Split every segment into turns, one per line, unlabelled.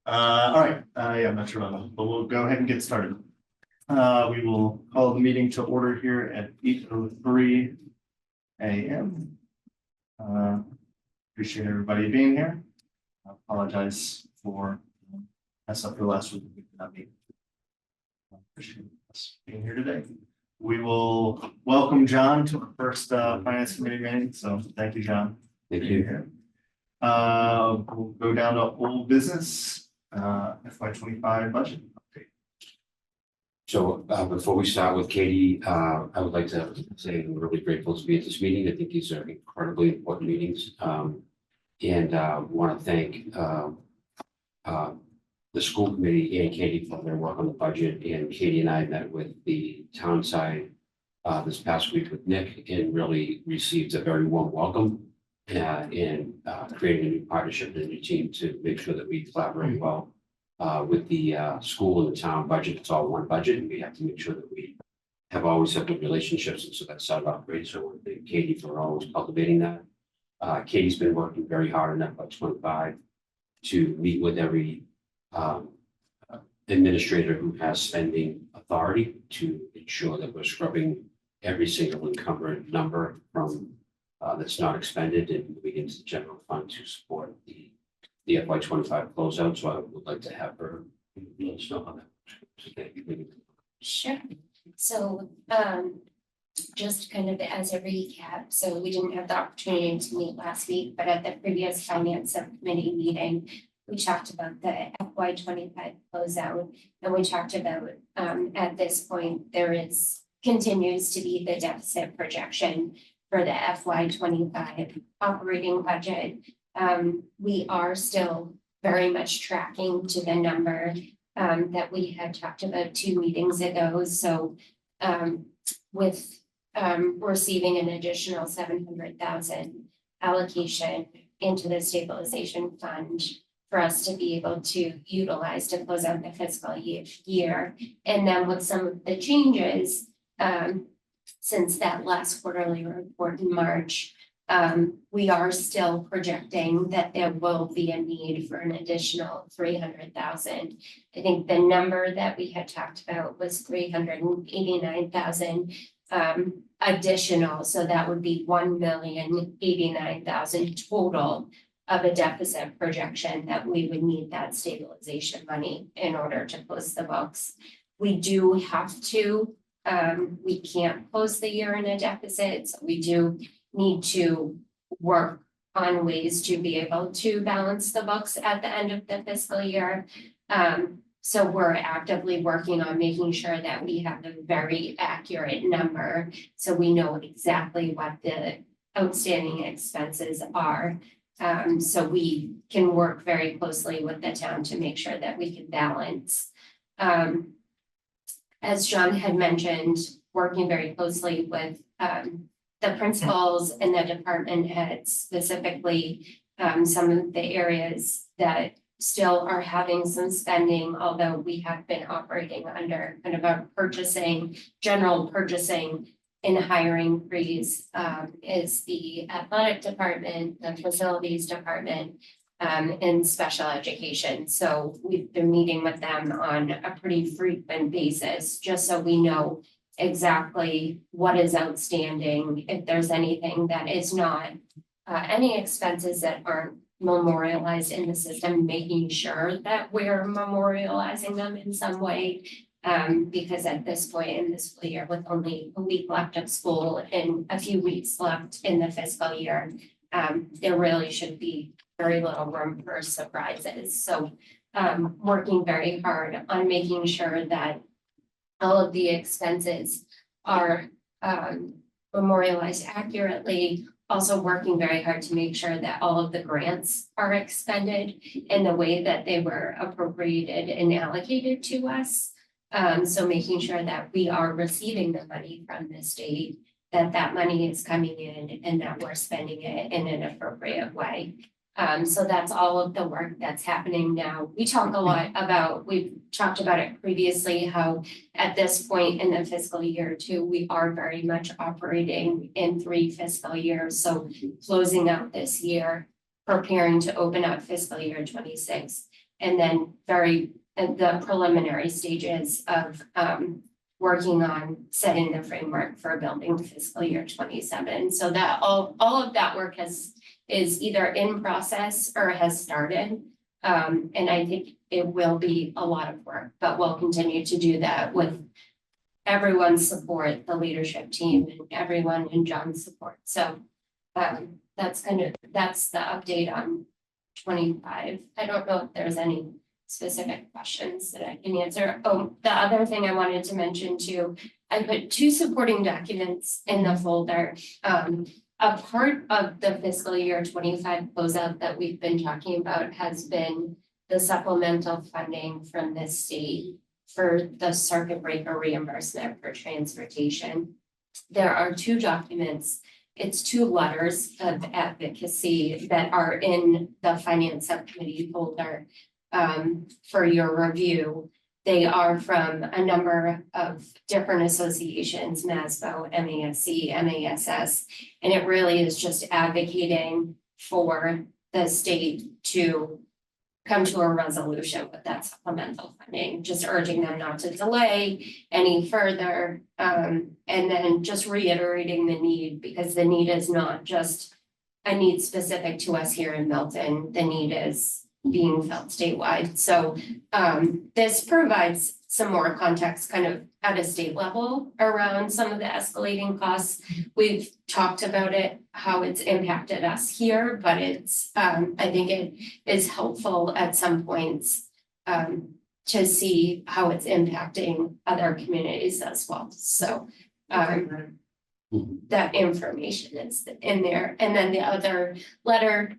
All right, yeah, I'm not sure about that, but we'll go ahead and get started. We will call the meeting to order here at 8:03 a.m. Appreciate everybody being here. I apologize for mess up the last week. We could not be. Appreciate us being here today. We will welcome John to our first finance committee meeting. So thank you, John.
Thank you.
We'll go down to old business. FY25 budget update.
So before we start with Katie, I would like to say I'm really grateful to be at this meeting. I think these are incredibly important meetings. And want to thank the school committee and Katie for their work on the budget. And Katie and I met with the town side this past week with Nick and really received a very warm welcome. And creating a new partnership and a new team to make sure that we collaborate well with the school and the town budget. It's all one budget, and we have to make sure that we have always had good relationships. And so that started off great. So I want to thank Katie for always cultivating that. Katie's been working very hard on FY25 to meet with every administrator who has spending authority to ensure that we're scrubbing every single encumbered number from that's not expended and moving into the general fund to support the FY25 closeout. So I would like to have her let us know on that. So thank you.
Sure. So just kind of as a recap, so we didn't have the opportunity to meet last week, but at the previous finance subcommittee meeting, we talked about the FY25 closeout, and we talked about at this point there continues to be the deficit projection for the FY25 operating budget. We are still very much tracking to the number that we had talked about 2 meetings ago. So with receiving an additional 700,000 allocation into the stabilization fund for us to be able to utilize to close out the fiscal year. And then with some of the changes, since that last quarterly report in March, we are still projecting that there will be a need for an additional 300,000. I think the number that we had talked about was 389,000 additional. So that would be 1,089,000 total of a deficit projection that we would need that stabilization money in order to close the books. We do have to. We can't close the year in a deficit, so we do need to work on ways to be able to balance the books at the end of the fiscal year. So we're actively working on making sure that we have a very accurate number, so we know exactly what the outstanding expenses are. So we can work very closely with the town to make sure that we can balance. As John had mentioned, working very closely with the principals and the department heads, specifically some of the areas that still are having some spending, although we have been operating under kind of a general purchasing and hiring freeze, is the athletic department, the facilities department, and special education. So we've been meeting with them on a pretty frequent basis, just so we know exactly what is outstanding, if there's anything that is not, any expenses that aren't memorialized in the system, making sure that we're memorializing them in some way. Because at this point in this school year, with only a week left of school and a few weeks left in the fiscal year, there really should be very little room for surprises. So working very hard on making sure that all of the expenses are memorialized accurately, also working very hard to make sure that all of the grants are expended in the way that they were appropriated and allocated to us. So making sure that we are receiving the money from the state, that money is coming in and that we're spending it in an appropriate way. So that's all of the work that's happening now. We've talked about it previously, how at this point in the fiscal year too, we are very much operating in 3 fiscal years. So closing out this year, preparing to open up fiscal year 26, And then the preliminary stages of working on setting the framework for building fiscal year 27. So that all of that work is either in process or has started. And I think it will be a lot of work, but we'll continue to do that with everyone's support, the leadership team and everyone in John's support. So that's the update on 25. I don't know if there's any specific questions that I can answer. Oh, the other thing I wanted to mention too, I put 2 supporting documents in the folder. A part of the fiscal year 25 closeout that we've been talking about has been the supplemental funding from the state for the circuit breaker reimbursement for transportation. There are 2 documents. It's 2 letters of advocacy that are in the finance subcommittee folder for your review. They are from a number of different associations, MASBO, MASC, MASS, and it really is just advocating for the state to come to a resolution with that supplemental funding, just urging them not to delay any further. And then just reiterating the need, because the need is not just a need specific to us here in Milton, the need is being felt statewide. So this provides some more context kind of at a state level around some of the escalating costs. We've talked about it, how it's impacted us here, but it's I think it is helpful at some points to see how it's impacting other communities as well. So that information is in there. And then the other letter,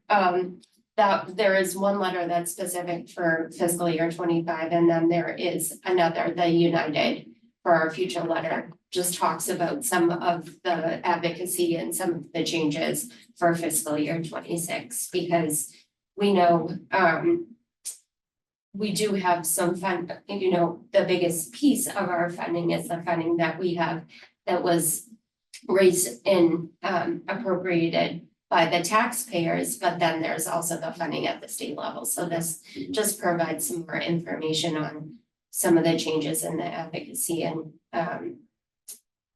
that there is one letter that's specific for fiscal year 25, and then there is another, the United for Our Future letter, just talks about some of the advocacy and some of the changes for fiscal year 26, because we know we do have some fund, the biggest piece of our funding is the funding that we have that was raised and appropriated by the taxpayers, but then there's also the funding at the state level. So this just provides some more information on some of the changes in the advocacy and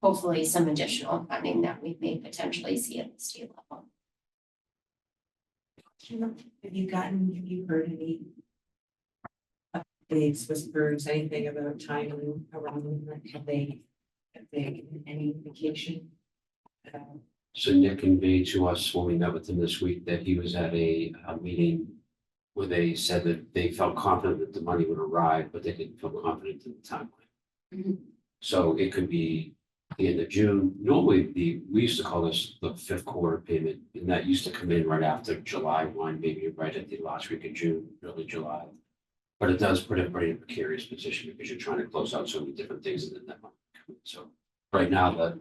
hopefully some additional funding that we may potentially see at the state level.
Have you heard any updates, whispers, anything about timing around, have they given any indication?
So Nick conveyed to us when we met with him this week that he was at a meeting where they said that they felt confident that the money would arrive, but they didn't feel confident in the timeline.
Mhm.
So it could be the end of June. Normally, we used to call this the 5th quarter payment, and that used to come in right after July 1, maybe right at the last week of June, early July. But it does put everybody in a precarious position because you're trying to close out so many different things and then that money comes in. So right now,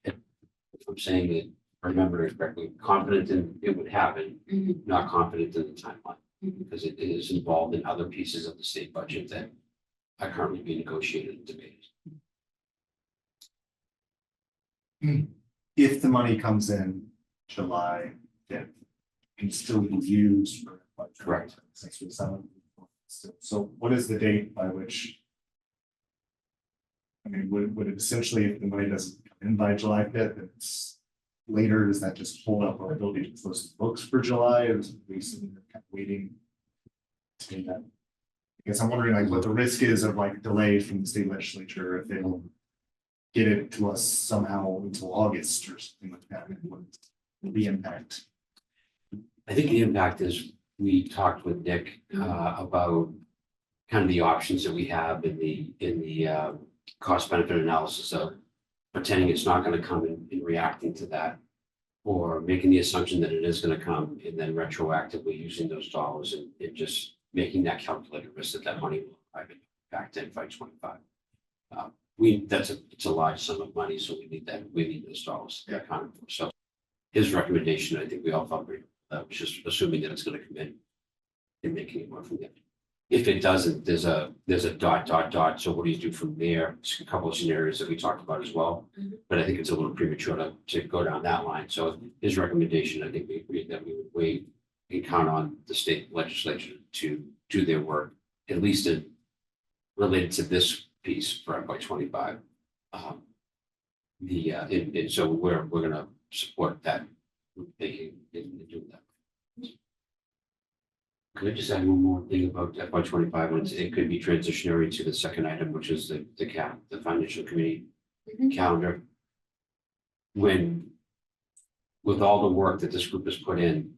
if I'm saying it, remember it correctly, confident in it would happen,
Mhm.
not confident in the timeline,
Mhm.
because it is involved in other pieces of the state budget that are currently being negotiated and debated.
If the money comes in July 5th, it can still be used for.
Correct.
So what is the date by which? I mean, would it essentially, if the money doesn't come in by July 5th, it's later, does that just hold up our ability to close the books for July, or is it basically kind of waiting? To do that? I guess I'm wondering like what the risk is of like delays from the state legislature if they don't get it to us somehow until August or something like that, and what's the impact?
I think the impact is, we talked with Nick about kind of the options that we have in the cost benefit analysis of pretending it's not going to come and reacting to that, or making the assumption that it is going to come and then retroactively using those dollars and just making that calculated risk that money will arrive back to FY25. It's a large sum of money, so we need those dollars to be accounted for. So his recommendation, I think we all felt great, was just assuming that it's going to come in and making it work from there. If it doesn't, there's a ... So what do you do from there? It's a couple of scenarios that we talked about as well,
Mhm.
but I think it's a little premature to go down that line. So his recommendation, I think we agreed that we would wait and count on the state legislature to do their work, at least in related to this piece for FY 25. And so we're gonna support that, thinking in doing that. Could I just add one more thing about FY 25? It could be transitionary to the second item, which is the financial committee calendar. With all the work that this group has put in,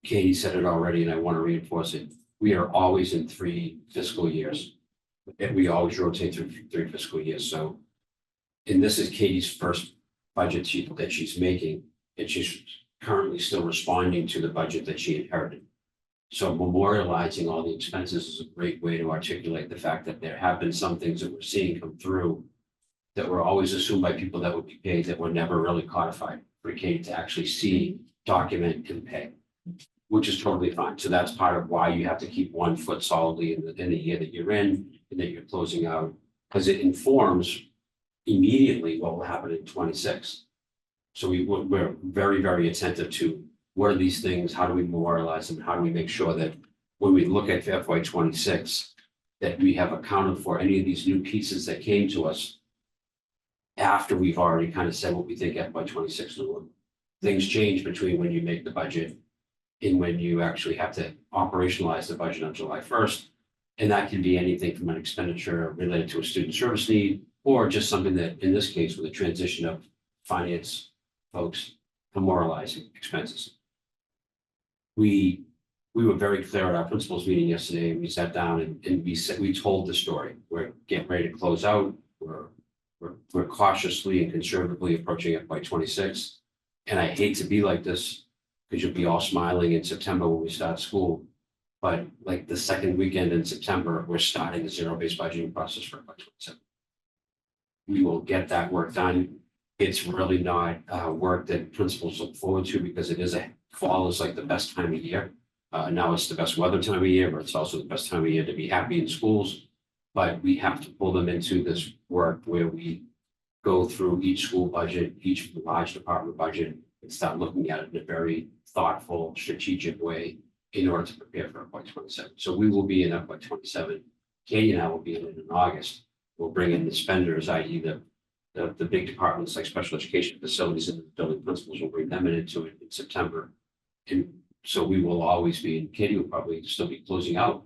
Katie said it already, and I want to reinforce it. We are always in 3 fiscal years. And we always rotate through 3 fiscal years. So, and this is Katie's first budget that she's making, and she's currently still responding to the budget that she inherited. So memorializing all the expenses is a great way to articulate the fact that there have been some things that we're seeing come through that were always assumed by people that would be paid that were never really codified for Katie to actually see, document, and pay, which is totally fine. So that's part of why you have to keep one foot solidly in the year that you're in and that you're closing out, because it informs immediately what will happen in 26. So we're very, very attentive to what are these things, how do we memorialize them, how do we make sure that when we look at FY 26, that we have accounted for any of these new pieces that came to us after we've already kind of said what we think FY 26 will look. Things change between when you make the budget and when you actually have to operationalize the budget on July 1st. And that can be anything from an expenditure related to a student service need, or just something that, in this case, with the transition of finance folks memorializing expenses. We were very clear at our principals meeting yesterday, and we sat down and we told the story. We're getting ready to close out. We're cautiously and conservatively approaching FY 26. And I hate to be like this, because you'll be all smiling in September when we start school. But like the second weekend in September, we're starting the zero-based budgeting process for FY 27. We will get that work done. It's really not work that principals look forward to, because fall is like the best time of year. Now it's the best weather time of year, but it's also the best time of year to be happy in schools. But we have to pull them into this work where we go through each school budget, each large department budget, and start looking at it in a very thoughtful, strategic way in order to prepare for FY 27. So we will be in FY 27. Katie and I will be in it in August. We'll bring in the spenders, i.e. the big departments like special education facilities and building principals. Will bring them into it in September. And so we will always be, and Katie will probably still be closing out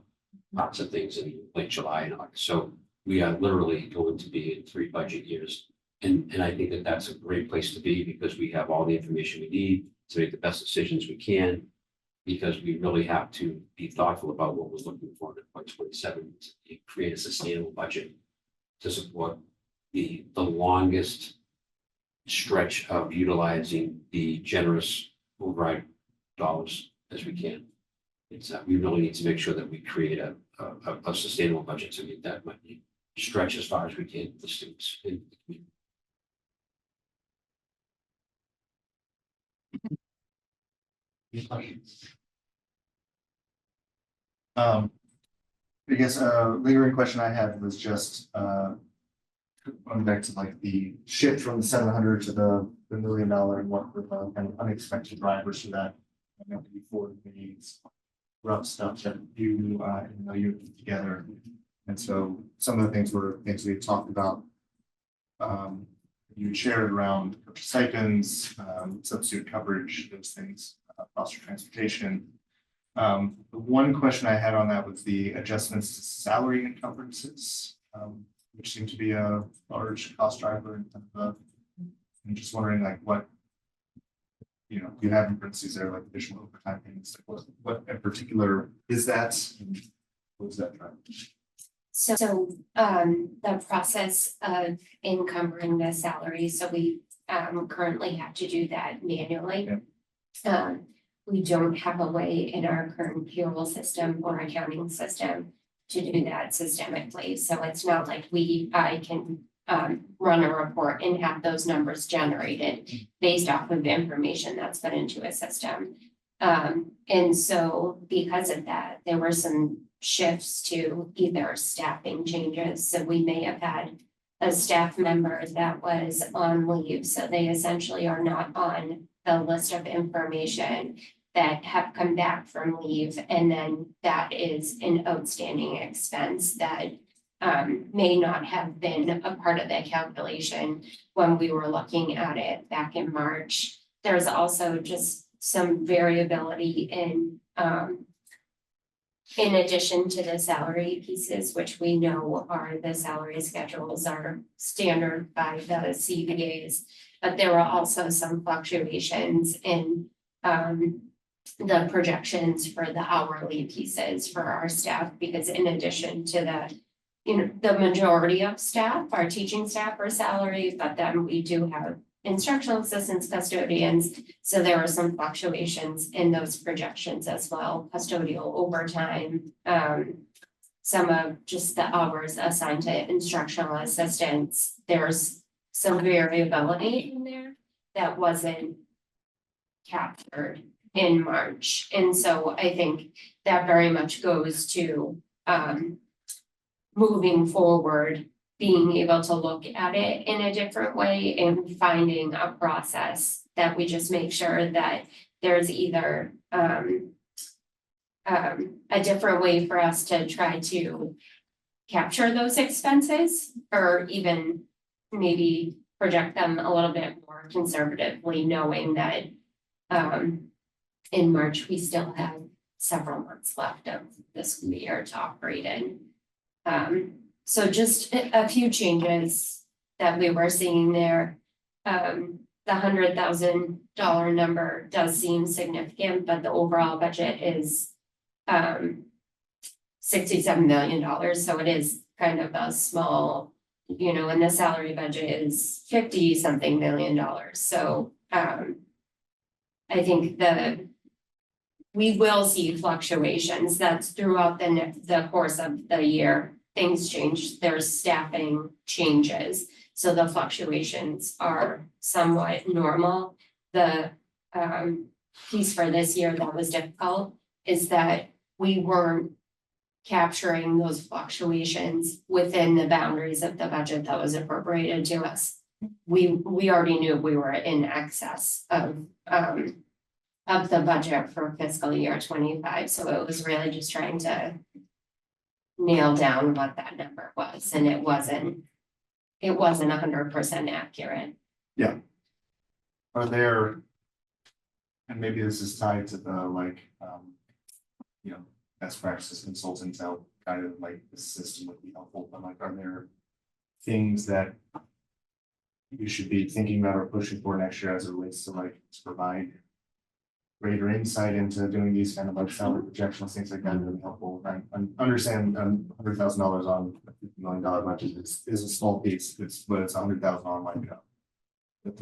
lots of things in late July and August. So we are literally going to be in 3 budget years. And I think that that's a great place to be, because we have all the information we need to make the best decisions we can, because we really have to be thoughtful about what we're looking for in FY 27 to create a sustainable budget to support the longest stretch of utilizing the generous override dollars as we can. We really need to make sure that we create a sustainable budget to meet that money, stretch as far as we can with the students in the community.
Any questions? I guess a lingering question I had was just going back to like the shift from the 700 to the $1 million, and what were the kind of unexpected drivers for that. I know before the rough stuff that you put together, and so some of the things were things we had talked about. You shared around stipends, substitute coverage, those things, foster transportation. The one question I had on that was the adjustments to salary encumbrances, which seem to be a large cost driver. I'm just wondering, like, what you have in parentheses there, like additional overtime payments. Like what in particular is that? And what is that driving?
So the process of encumbering the salary, so we currently have to do that manually.
Yeah.
We don't have a way in our current payroll system or accounting system to do that systemically. So it's not like I can run a report and have those numbers generated based off of the information that's put into a system. And so because of that, there were some shifts to either staffing changes. So we may have had a staff member that was on leave. So they essentially are not on the list of information that have come back from leave, and then that is an outstanding expense that may not have been a part of that calculation when we were looking at it back in March. There's also just some variability in addition to the salary pieces, which we know are the salary schedules are standard by the CBAs. But there were also some fluctuations in the projections for the hourly pieces for our staff, because in addition to the, the majority of staff, our teaching staff are salary, but then we do have instructional assistants, custodians. So there were some fluctuations in those projections as well, custodial overtime, some of just the hours assigned to instructional assistants. There's some variability in there that wasn't captured in March. And so I think that very much goes to moving forward, being able to look at it in a different way and finding a process that we just make sure that there's either a different way for us to try to capture those expenses, or even maybe project them a little bit more conservatively, knowing that in March, we still have several months left of the school year to operate in. So just a few changes that we were seeing there. The $100,000 number does seem significant, but the overall budget is $67 million. So it is kind of a small, and the salary budget is $50-something million. So I think we will see fluctuations. That's throughout the course of the year. Things change, there's staffing changes. So the fluctuations are somewhat normal. The piece for this year that was difficult is that we weren't capturing those fluctuations within the boundaries of the budget that was appropriated to us. We already knew we were in excess of the budget for fiscal year 25. So it was really just trying to nail down what that number was, and it wasn't 100% accurate.
Yeah. Are there, and maybe this is tied to the best practices consultants out kind of like the system would be helpful, but are there things that you should be thinking about or pushing for next year as it relates to to provide greater insight into doing these kind of salary projections, things like that, really helpful. I understand $100,000 on a $50 million budget is a small piece, but it's $100,000 on the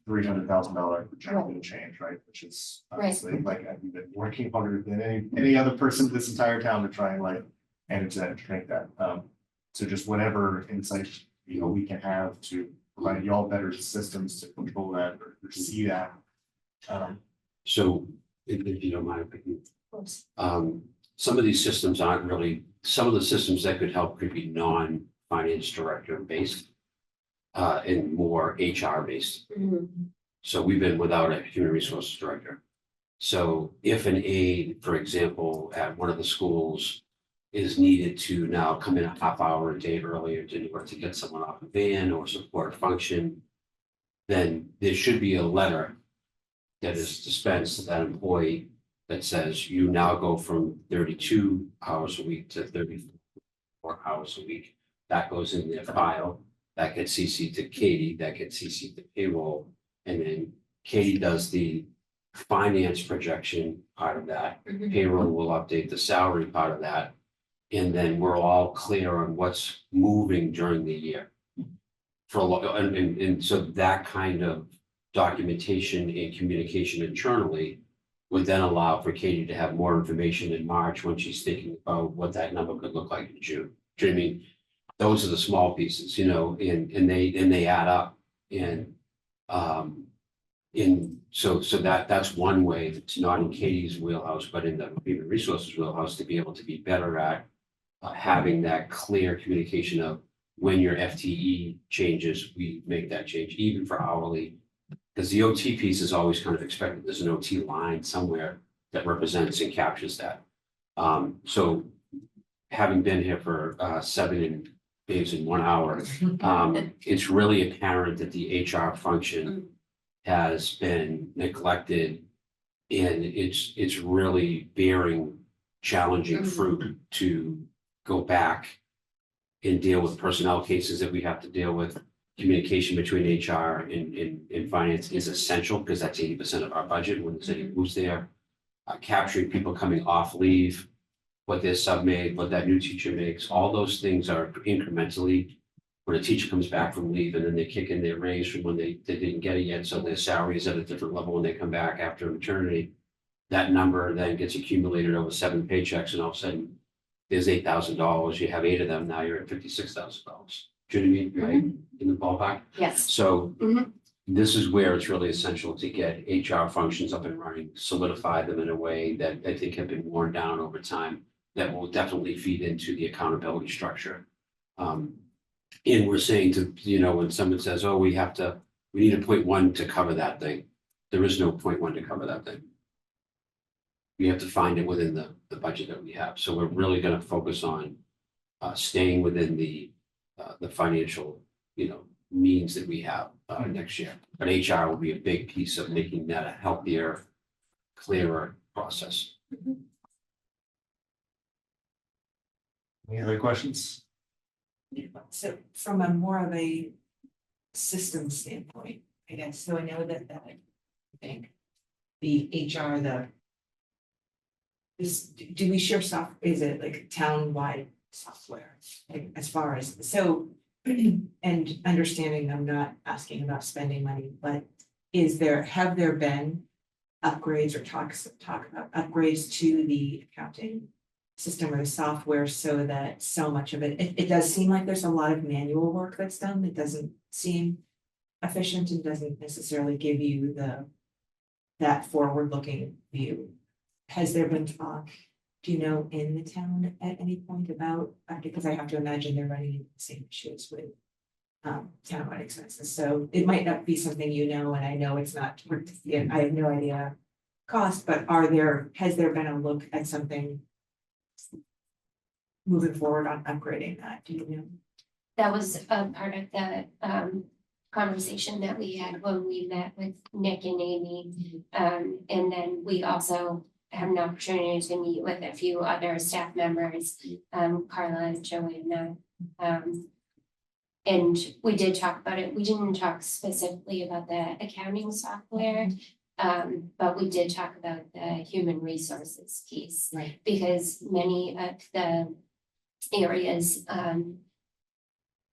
$300,000 projected change, right? Which is obviously I've been working harder than any other person in this entire town to try and manage that and shrink that. So just whatever insight we can have to provide y'all better systems to control that or see that.
So if you don't mind, some of these systems aren't really, some of the systems that could help could be non-finance director based and more HR based. So we've been without a human resources director. So if an aide, for example, at one of the schools is needed to now come in a half hour a day earlier to get someone off a van or support a function, then there should be a letter that is dispensed to that employee that says you now go from 32 hours a week to 34 hours a week. That goes in their file, that gets CC'd to Katie, that gets CC'd to payroll, and then Katie does the finance projection part of that. Payroll will update the salary part of that. And then we're all clear on what's moving during the year. And so that kind of documentation and communication internally would then allow for Katie to have more information in March when she's thinking about what that number could look like in June. Do you know what I mean? Those are the small pieces, and they add up. And so that's one way. It's not in Katie's wheelhouse, but in the human resources wheelhouse, to be able to be better at having that clear communication of when your FTE changes, we make that change, even for hourly. Because the OT piece is always kind of expected. There's an OT line somewhere that represents and captures that. So having been here for 7 days in 1 hour, it's really apparent that the HR function has been neglected. And it's really bearing challenging fruit to go back and deal with personnel cases that we have to deal with. Communication between HR and finance is essential because that's 80% of our budget when the city moves there. Capturing people coming off leave, what their sub made, what that new teacher makes, all those things are incrementally. When a teacher comes back from leave and then they kick in their raise from when they didn't get it yet, so their salary is at a different level when they come back after maternity. That number then gets accumulated over 7 paychecks, and all of a sudden there's $8,000. You have 8 of them. Now you're at $56,000. Do you know what I mean? Right? In the ballpark.
Yes.
So this is where it's really essential to get HR functions up and running, solidify them in a way that I think have been worn down over time. That will definitely feed into the accountability structure. And we're saying to, when someone says, oh, we need a 0.1 to cover that thing. There is no 0.1 to cover that thing. We have to find it within the budget that we have. So we're really going to focus on staying within the financial, means that we have next year. But HR will be a big piece of making that a healthier, clearer process.
Any other questions?
So from a more of a system standpoint, I guess, so I know that I think the HR, do we share is it like town-wide software? Like as far as, so, and understanding, I'm not asking about spending money, but have there been upgrades or talk about upgrades to the accounting system or the software so that so much of it does seem like there's a lot of manual work that's done. It doesn't seem efficient and doesn't necessarily give you that forward-looking view. Has there been talk, do you know, in the town at any point about, because I have to imagine they're running into the same issues with townwide expenses, so it might not be something and I know it's not, I have no idea cost, but has there been a look at something moving forward on upgrading that, do you know?
That was a part of the conversation that we had when we met with Nick and Amy. And then we also had an opportunity to meet with a few other staff members, Carla and Joanna. And we did talk about it. We didn't talk specifically about the accounting software, but we did talk about the human resources piece.
Right.
Because many of the areas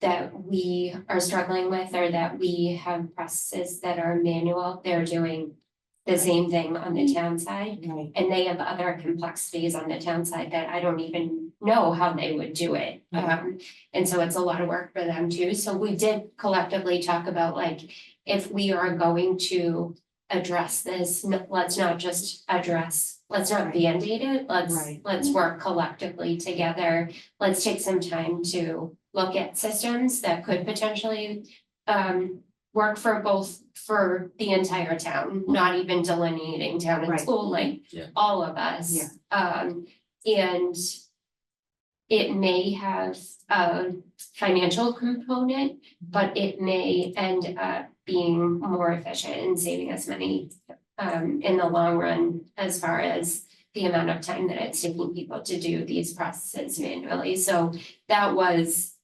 that we are struggling with or that we have processes that are manual, they're doing the same thing on the town side.
Right.
And they have other complexities on the town side that I don't even know how they would do it. And so it's a lot of work for them too. So we did collectively talk about if we are going to address this, let's not just let's not Band-Aid it, let's work collectively together. Let's take some time to look at systems that could potentially work for the entire town, not even delineating town and school, all of us. And it may have a financial component, but it may end up being more efficient and saving us money in the long run, as far as the amount of time that it's taking people to do these processes manually. So that was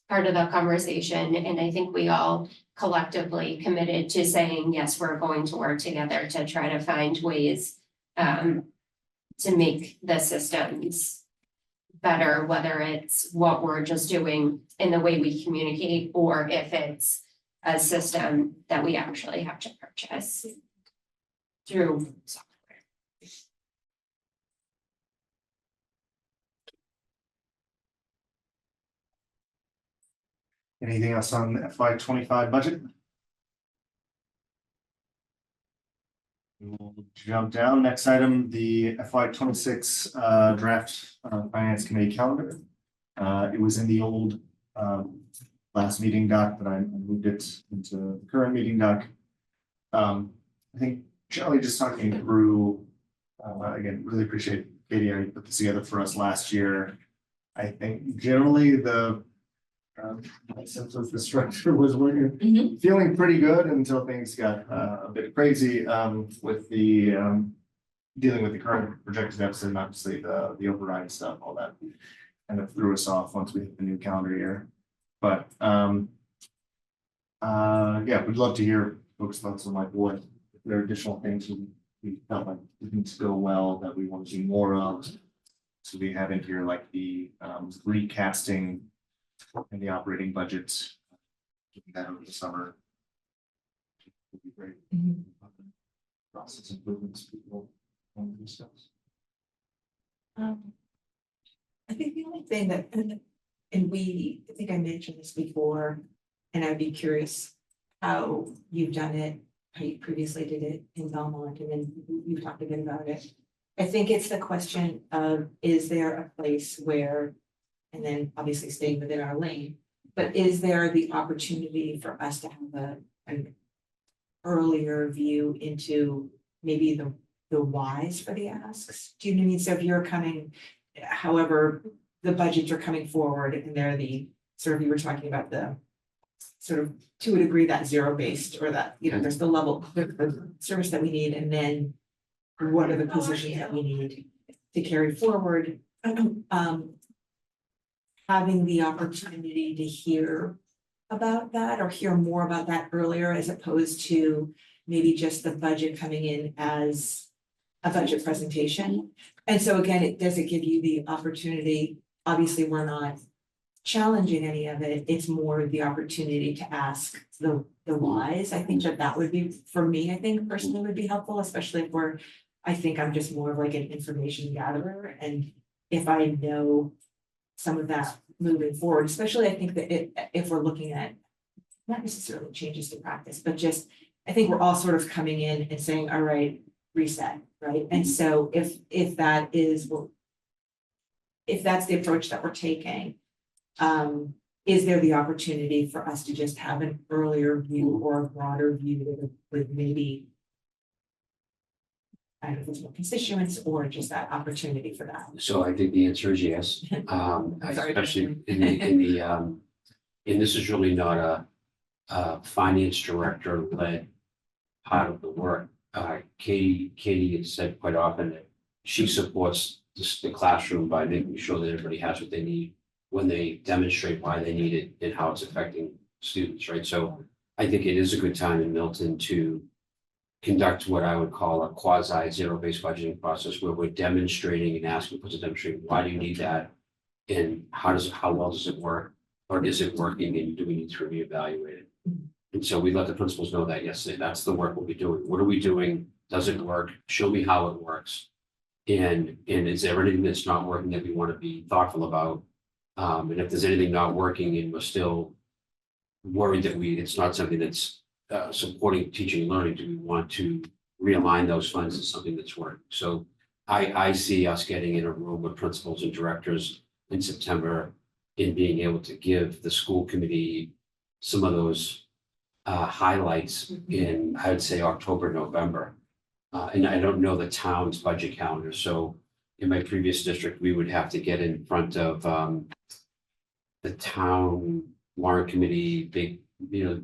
part of the conversation, and I think we all collectively committed to saying, yes, we're going to work together to try to find ways to make the systems better, whether it's what we're just doing in the way we communicate, or if it's a system that we actually have to purchase through software.
Anything else on the FY25 budget? We'll jump down. Next item, the FY26 draft finance committee calendar. It was in the old last meeting doc, but I moved it into the current meeting doc. I think generally just talking through, again, really appreciate Katie, how you put this together for us last year. I think generally the my sense of the structure was working, feeling pretty good until things got a bit crazy with the dealing with the current projected deficit and obviously the override stuff, all that kind of threw us off once we hit the new calendar year. But yeah, we'd love to hear folks' thoughts on like what if there are additional things we felt like didn't go well that we want to see more of. So we have in here like the recasting in the operating budgets. Doing that over the summer. Would be great. Process improvements people want to discuss.
I think the only thing that, and I think I mentioned this before, and I'd be curious how you've done it, how you previously did it in Belmont, and then you've talked a bit about it. I think it's the question of, is there a place where, and then obviously staying within our lane, but is there the opportunity for us to have an earlier view into maybe the whys for the asks? Do you know what I mean? So if you're coming, however, the budgets are coming forward and they're the sort of, you were talking about the sort of to a degree that zero based or that, you know, there's the level, the service that we need, and then what are the positions that we need to carry forward? Having the opportunity to hear about that or hear more about that earlier as opposed to maybe just the budget coming in as a budget presentation. And so again, does it give you the opportunity? Obviously, we're not challenging any of it. It's more the opportunity to ask the whys. I think that would be, for me, I think personally would be helpful, especially if I think I'm just more of like an information gatherer. And if I know some of that moving forward, especially I think that if we're looking at not necessarily changes to practice, but just, I think we're all sort of coming in and saying, all right, reset, right? And so if that is, well, if that's the approach that we're taking, is there the opportunity for us to just have an earlier view or a broader view with maybe, I don't know if it's more constituents or just that opportunity for that?
So I think the answer is yes.
Sorry.
Especially in the and this is really not a finance director led part of the work. Katie has said quite often that she supports the classroom by making sure that everybody has what they need when they demonstrate why they need it and how it's affecting students, right? So I think it is a good time in Milton to conduct what I would call a quasi zero-based budgeting process where we're demonstrating and asking people to demonstrate, why do you need that? And how well does it work? Or is it working, and do we need to reevaluate it? And so we let the principals know that, yes, that's the work we'll be doing. What are we doing? Does it work? Show me how it works. And is there anything that's not working that we want to be thoughtful about? And if there's anything not working and we're still worried that it's not something that's supporting teaching and learning, do we want to realign those funds to something that's working? So I see us getting in a room with principals and directors in September and being able to give the school committee some of those highlights in, I would say, October, November. And I don't know the town's budget calendar. So in my previous district, we would have to get in front of the town warrant committee, big,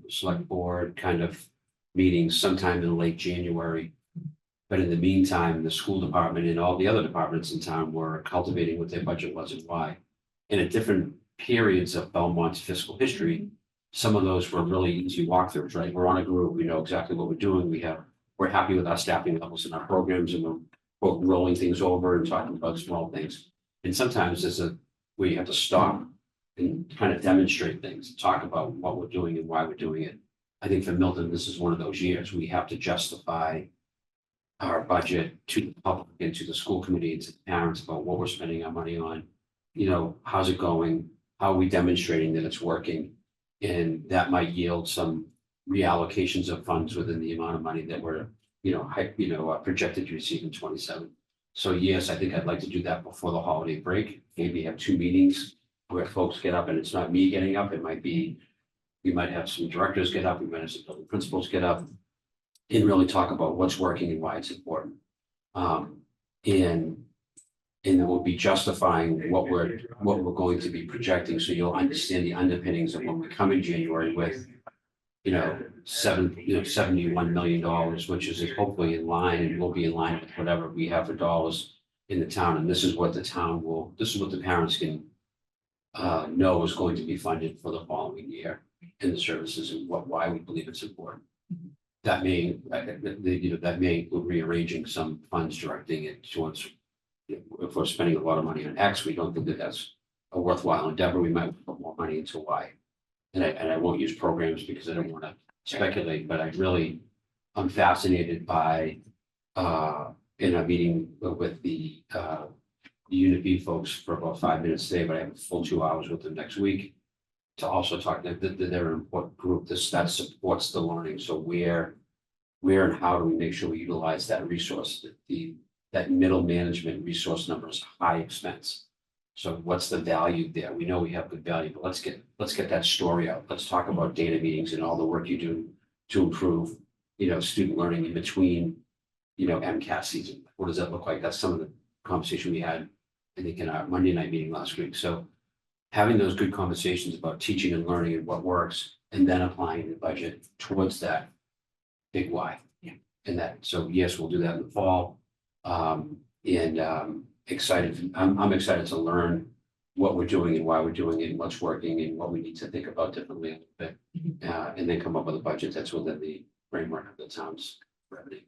select board kind of meetings sometime in late January. But in the meantime, the school department and all the other departments in town were cultivating what their budget was and why. And at different periods of Belmont's fiscal history, some of those were really easy walkthroughs, right? We're on a group, we know exactly what we're doing. We're happy with our staffing levels in our programs, and we're rolling things over and talking about small things. And sometimes there's where you have to stop and kind of demonstrate things, talk about what we're doing and why we're doing it. I think for Milton, this is one of those years we have to justify our budget to the public and to the school committee and to the parents about what we're spending our money on. How's it going? How are we demonstrating that it's working? And that might yield some reallocations of funds within the amount of money that we're, projected to receive in 27. So yes, I think I'd like to do that before the holiday break. Maybe have 2 meetings where folks get up, and it's not me getting up. It might be We might have some directors get up, we might have some building principals get up and really talk about what's working and why it's important. And then we'll be justifying what we're going to be projecting, so you'll understand the underpinnings of when we come in January with, $71 million, which is hopefully in line, and will be in line with whatever we have for dollars in the town. And this is what the parents can know is going to be funded for the following year in the services and why we believe it's important. That may, that may include rearranging some funds, directing it towards, if we're spending a lot of money on X, we don't think that that's a worthwhile endeavor, we might put more money into Y. And I won't use programs because I don't want to speculate, but I'm fascinated by, in a meeting with the Unit B folks for about 5 minutes today, but I have a full 2 hours with them next week to also talk, that they're an important group that supports the learning. So where and how do we make sure we utilize that resource? That middle management resource number is high expense. So what's the value there? We know we have good value, but let's get that story out. Let's talk about data meetings and all the work you do to improve, student learning in between, MCAS season. What does that look like? That's some of the conversation we had, I think, in our Monday night meeting last week. So having those good conversations about teaching and learning and what works, and then applying the budget towards that big why.
Yeah.
And so yes, we'll do that in the fall. Excited. I'm excited to learn what we're doing and why we're doing it and what's working and what we need to think about differently a little bit. And then come up with a budget that's within the framework of the town's revenue.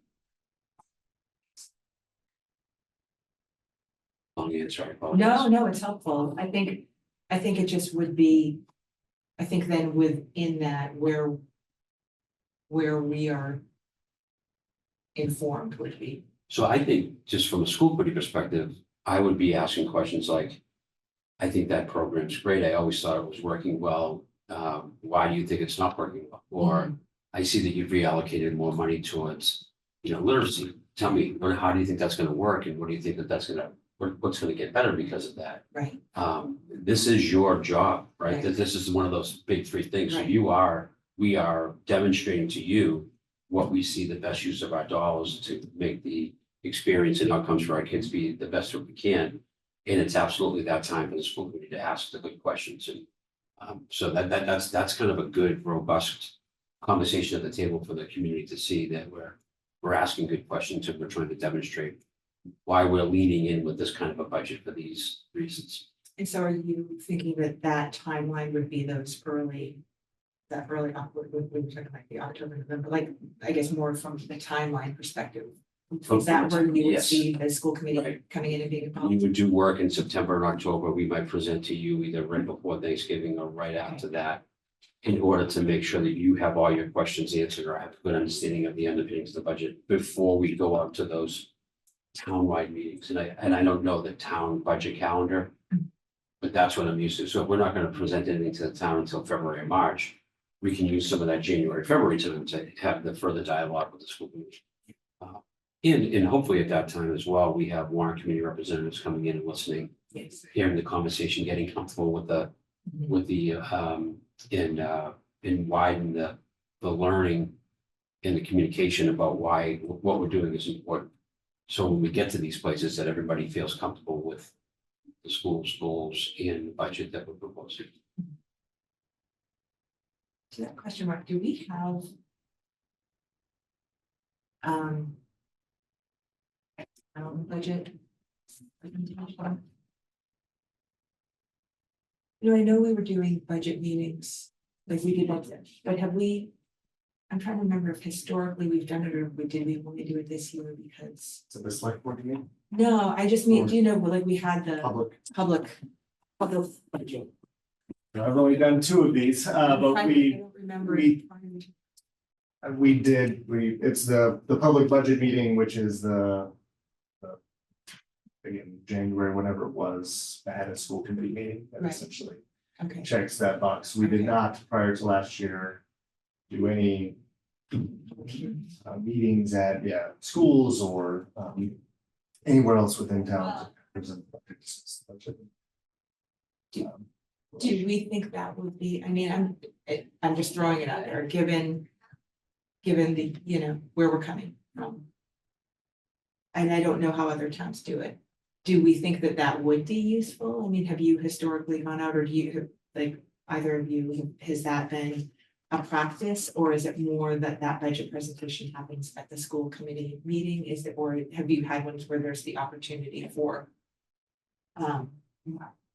Long answer, I apologize.
No, it's helpful. I think it just would be, I think then within that, where we are informed would be.
So I think just from a school committee perspective, I would be asking questions like, I think that program's great. I always thought it was working well. Why do you think it's not working well? Or I see that you've reallocated more money towards, literacy. Tell me, how do you think that's going to work? And what do you think what's going to get better because of that?
Right.
This is your job, right?
Right.
That this is one of those big three things. So
Right.
we are demonstrating to you what we see the best use of our dollars to make the experience and outcomes for our kids be the best that we can. And it's absolutely that time for the school committee to ask the good questions. And so that's kind of a good, robust conversation at the table for the community to see that we're asking good questions and we're trying to demonstrate why we're leaning in with this kind of a budget for these reasons.
And so are you thinking that timeline would be that early upward, when we're talking like the October, November, like, I guess more from the timeline perspective? Is that where you would
Yes.
see the school committee
Right.
coming in and being
We
involved?
would do work in September and October. We might present to you either right before Thanksgiving or right after that, in order to make sure that you have all your questions answered or have a good understanding of the underpinnings of the budget before we go out to those townwide meetings. And I don't know the town budget calendar, but that's what I'm used to. So if we're not going to present anything to the town until February or March, we can use some of that January, February time to have the further dialogue with the school committee. And hopefully at that time as well, we have warrant committee representatives coming in and listening,
Yes.
hearing the conversation, getting comfortable with the and widen the learning and the communication about why what we're doing is important. So when we get to these places, that everybody feels comfortable with the school's goals and the budget that we're proposing.
To that question, Mark, do we have budget? I know we were doing budget meetings, like we did that, but have we? I'm trying to remember if historically we've done it, or did we only do it this year because?
So the select board meeting,
No, I just mean, like we had the
public,
public budget.
I've only done 2 of these, but
I
we
don't remember.
it's the public budget meeting, which is the again, January, whenever it was, I had a school committee meeting that
Right.
essentially
Okay.
checks that box. We did
Okay.
not, prior to last year, do any meetings at, schools or anywhere else within town. to present the budget.
Do we think that would be, I mean, I'm just throwing it out there, given the, you know, where we're coming from. And I don't know how other towns do it. Do we think that that would be useful? I mean, have you historically gone out, or do you, like, either of you, has that been a practice? Or is it more that budget presentation happens at the school committee meeting? Is it, or have you had ones where there's the opportunity for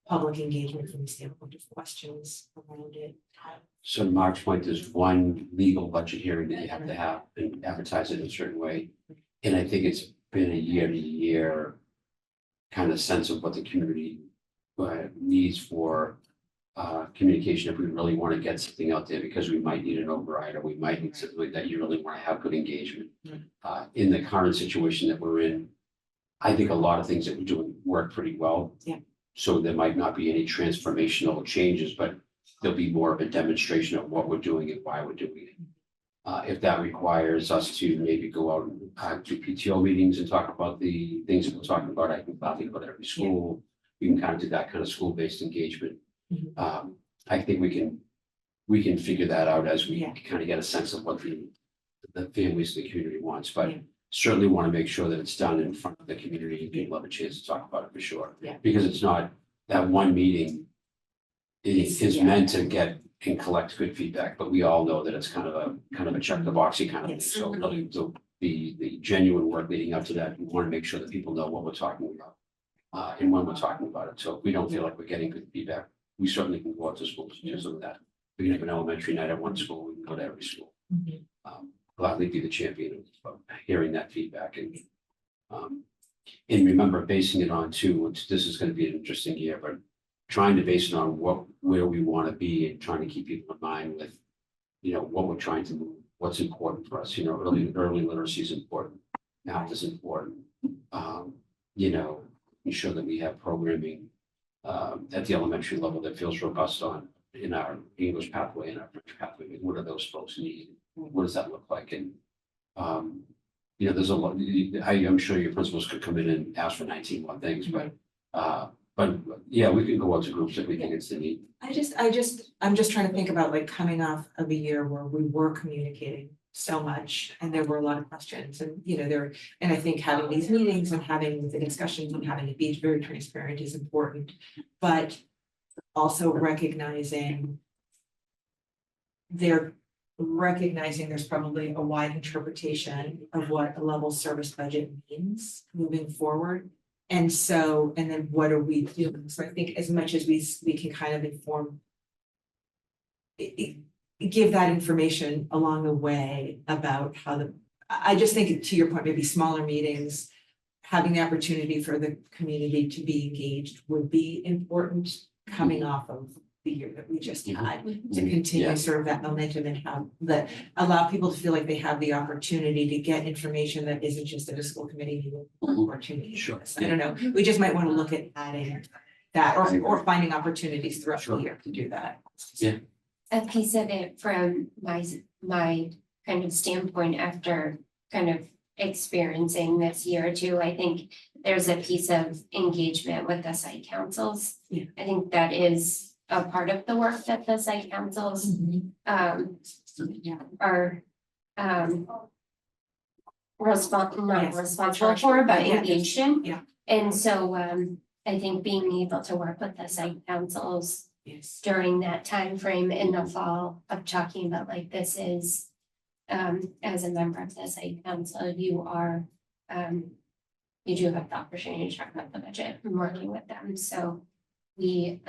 public engagement from the standpoint of questions around it?
So to Mark's point, there's one legal budget hearing that you have to have and advertise it in a certain way. And I think it's been a year to year kind of sense of what the community needs for communication if we really want to get something out there, because we might need an override, or we might need something like that. You really want to have good engagement. In the current situation that we're in, I think a lot of things that we're doing work pretty well.
Yeah.
So there might not be any transformational changes, but there'll be more of a demonstration of what we're doing and why we're doing it. If that requires us to maybe go out and do PTO meetings and talk about the things that we're talking about, I can probably go to every school. We can kind of do that kind of school-based engagement.
Mhm.
I think we can figure that out as we
Yeah.
kind of get a sense of what the families in the community wants, but
Yeah.
certainly want to make sure that it's done in front of the community and people have a chance to talk about it for sure.
Yeah.
Because it's not, that one meeting is
Yeah.
meant to get and collect good feedback, but we all know that it's kind of a check the boxy kind of thing.
Yes.
So really, the genuine work leading up to that, we want to make sure that people know what we're talking about. And when we're talking about it. So if we don't feel like we're getting good feedback, we certainly can go out to schools and do some of that. We can have an elementary night at one school, we can go to every school.
Mhm.
Gladly be the champion of hearing that feedback and remember basing it on too, which this is going to be an interesting year, but trying to base it on where we want to be and trying to keep people in mind with, you know, what we're trying to move, what's important for us, you know, early literacy is important, math is important. You know, ensure that we have programming at the elementary level that feels robust in our English pathway and our French pathway. What do those folks need? What does that look like? And you know, there's a lot. I'm sure your principals could come in and ask for 19 more things, but yeah, we can go out to groups if we think it's the need.
I'm just trying to think about, like, coming off of a year where we were communicating so much and there were a lot of questions, and, you know, and I think having these meetings and having the discussions and having it be very transparent is important, but also recognizing there's probably a wide interpretation of what a level service budget means moving forward. And so, and then what are we doing? So I think as much as we can kind of inform, give that information along the way about how I just think, to your point, maybe smaller meetings, having the opportunity for the community to be engaged would be important coming off of the year that we just had, to continue
Yeah.
sort of that momentum and how that allow people to feel like they have the opportunity to get information that isn't just at a school committee meeting opportunity.
Sure.
I don't know, we just might want to look at adding that or finding opportunities throughout the year to do that.
Yeah.
A piece of it from my kind of standpoint after kind of experiencing this year or two, I think there's a piece of engagement with the site councils.
Yeah.
I think that is a part of the work that the site councils are not
Yes,
responsible for, but
yeah,
engaged in.
yeah.
And so I think being able to work with the site councils
Yes.
during that time frame in the fall of talking about, like, this is as a member of the site council, you do have the opportunity to talk about the budget and working with them. So we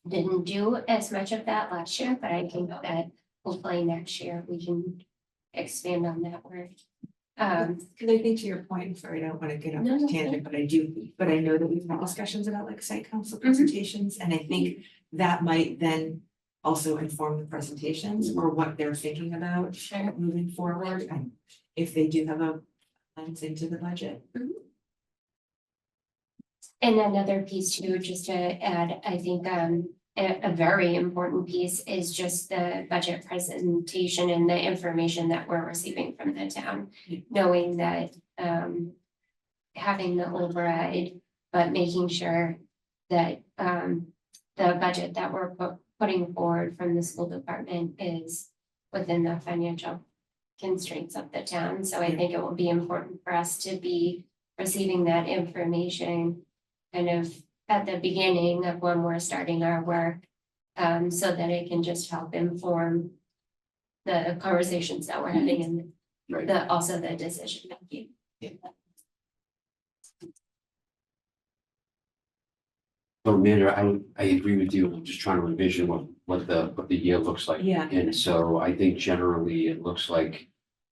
didn't do as much of that last year, but I think that hopefully next year we can expand on that work.
Cause I think, to your point, sorry, I don't want to get off
No,
on
no,
a tangent, but I know that we've had discussions about, like, site council presentations, and I think that might then also inform the presentations or what they're thinking about
Sure.
moving forward, and if they do have a lens into the budget.
And another piece too, just to add, I think a very important piece is just the budget presentation and the information that we're receiving from the town. Knowing that having the override, but making sure that the budget that we're putting forward from the school department is within the financial constraints of the town. So I think it will be important for us to be receiving that information kind of at the beginning of when we're starting our work, so that it can just help inform the conversations that we're having and
Right.
also the decision making.
So Amanda, I agree with you. I'm just trying to envision what the year looks like.
Yeah.
And so I think generally it looks like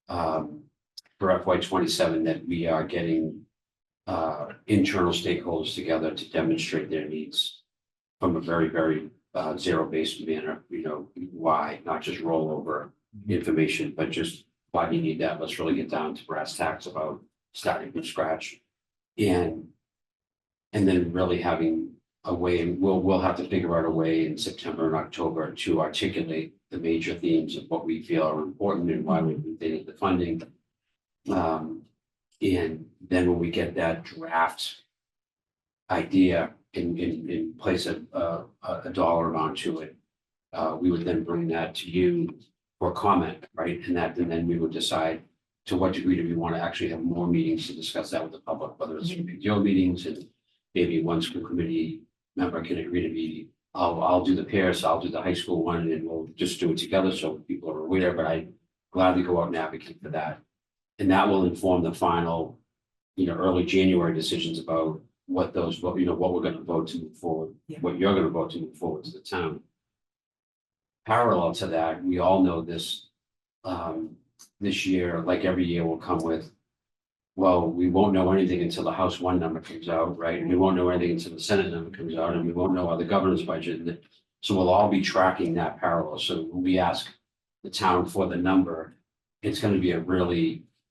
for FY 27 that we are getting internal stakeholders together to demonstrate their needs from a very, very zero-based manner, why, not just rollover information, but just why do you need that? Let's really get down to brass tacks about starting from scratch. And then really having a way, and we'll have to figure out a way in September and October to articulate the major themes of what we feel are important and why we need the funding. And then when we get that draft idea in place of a dollar amount to it, we would then bring that to you for comment, right? And then we would decide to what degree do we want to actually have more meetings to discuss that with the public, whether it's PTO meetings and maybe one school committee member can agree to be, I'll do the pairs, I'll do the high school one, and we'll just do it together so people are aware, but I gladly go out and advocate for that. And that will inform the final, early January decisions about what we're gonna vote to move forward, what you're gonna vote to move forward to the town. Parallel to that, we all know this, this year, like every year, will come with, well, we won't know anything until the House 1 number comes out, right? And we won't know anything until the Senate number comes out, and we won't know the governor's budget. And so we'll all be tracking that parallel. So when we ask the town for the number, it's going to be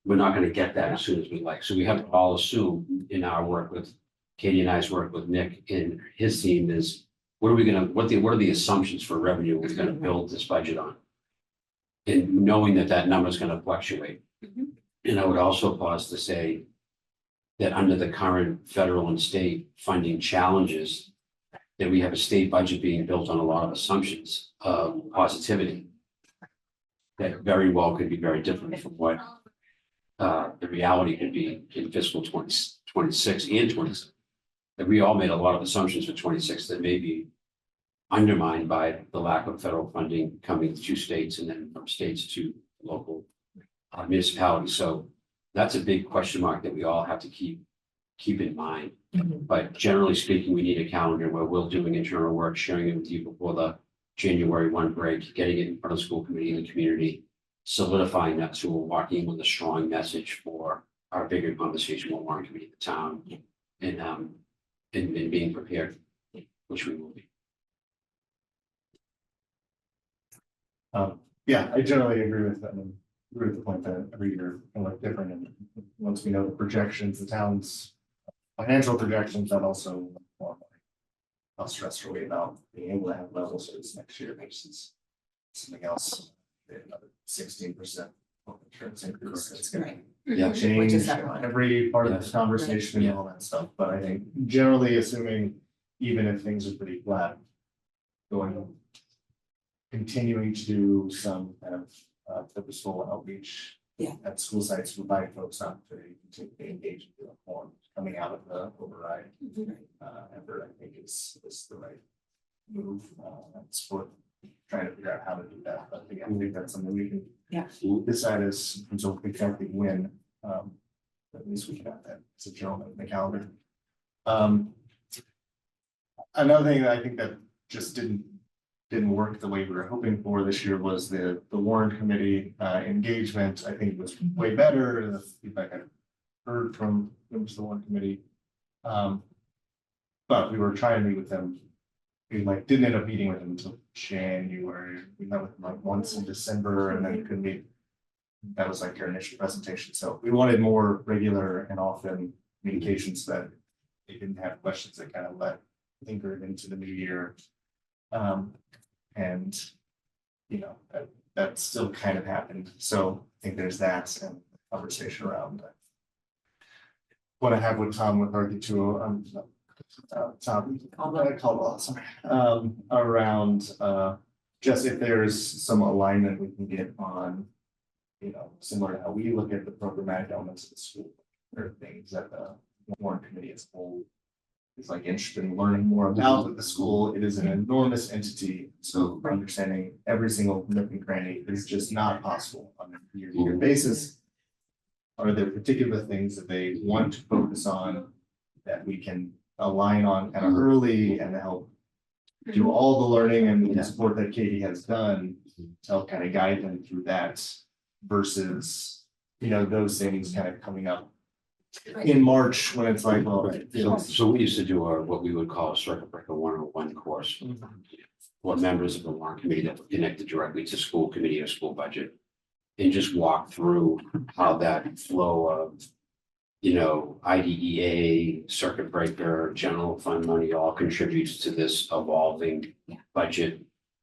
we're not going to get that as soon as we like. So we have to all assume in our work with Katie and I's work with Nick and his team is, what are the assumptions for revenue we're going to build this budget on? And knowing that number is going to fluctuate. And I would also pause to say that under the current federal and state funding challenges, that we have a state budget being built on a lot of assumptions of positivity that very well could be very different from what the reality could be in fiscal 2026 and 27. That we all made a lot of assumptions for 26 that may be undermined by the lack of federal funding coming to states and then from states to local municipalities. So that's a big question mark that we all have to keep in mind. But generally speaking, we need a calendar where we're doing internal work, sharing it with you before the January 1 break, getting it in front of the school committee and the community, solidifying that so we're walking with a strong message for our bigger conversation with Warren Committee, the town, and being prepared, which we will be.
Yeah, I generally agree with that. And agree with the point that every year can look different. And once we know the projections, the town's financial projections, that also more I'll stress really about being able to have level service next year versus something else. Another 16% insurance increase. It's gonna
Yeah.
change
is that one?
every part of
Yes.
this conversation
Right.
and all that stuff. But I think generally assuming even if things are pretty flat, continuing to do some kind of purposeful outreach. At school sites to provide folks opportunity to engage in the form coming out of the override. Effort, I think is the right move. That's what trying to figure out how to do that. But again, I think that's something we can decide as so exactly when. At least we can have that as a gentleman in the calendar. Another thing that I think that just didn't work the way we were hoping for this year was the Warren Committee engagement. I think it was way better. The feedback I heard from members of the Warren Committee. But we were trying to meet with them. We didn't end up meeting with them until January. We met with them once in December and then couldn't meet. That was your initial presentation. So we wanted more regular and often communications so that they didn't have questions that kind of lingered into the new year. And that still kind of happened. So I think there's that and conversation around what I have with Tom McCarthy too. Tom, Caldwell, sorry, around, just if there's some alignment we can get on, you know, similar to how we look at the programmatic elements of the school, there are things that the warrant committee as a whole is like interested in learning more about with the school. It is an enormous entity, so understanding every single nook and cranny is just not possible on a year-to-year basis. Are there particular things that they want to focus on that we can align on kind of early and help do all the learning and support that Katie has done to help kind of guide them through that versus, you know, those things kind of coming up in March when it's like, well, it feels.
So we used to do what we would call a circuit breaker 101 course. For members of the warrant committee that were connected directly to school committee or school budget. And just walk through how that flow of, you know, IDEA, circuit breaker, general fund money all contributes to this evolving budget.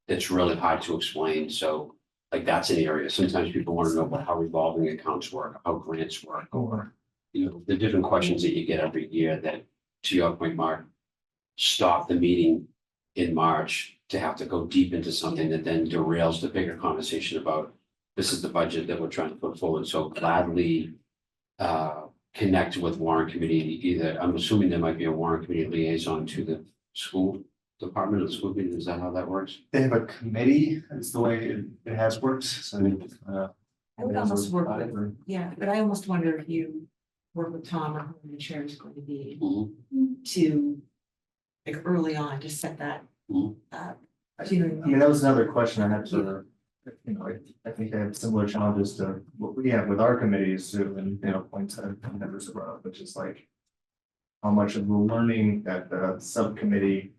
That's really hard to explain. So like that's an area. Sometimes people want to know about how revolving accounts work, how grants work, or you know, the different questions that you get every year that, to your point, Mark, stop the meeting in March to have to go deep into something that then derails the bigger conversation about this is the budget that we're trying to put forward. So gladly connect with warrant committee. Either, I'm assuming there might be a warrant committee liaison to the school department of the school committee. Is that how that works?
They have a committee, that's the way it has worked, so.
I would almost work with, yeah, but I almost wonder if you work with Tom or who the chair is going to be to, like, early on, to set that. You know,
I mean, that was another question I had to, you know, I think they have similar challenges to what we have with our committees too, and, you know, points that members have brought up, which is like how much of the learning that the subcommittee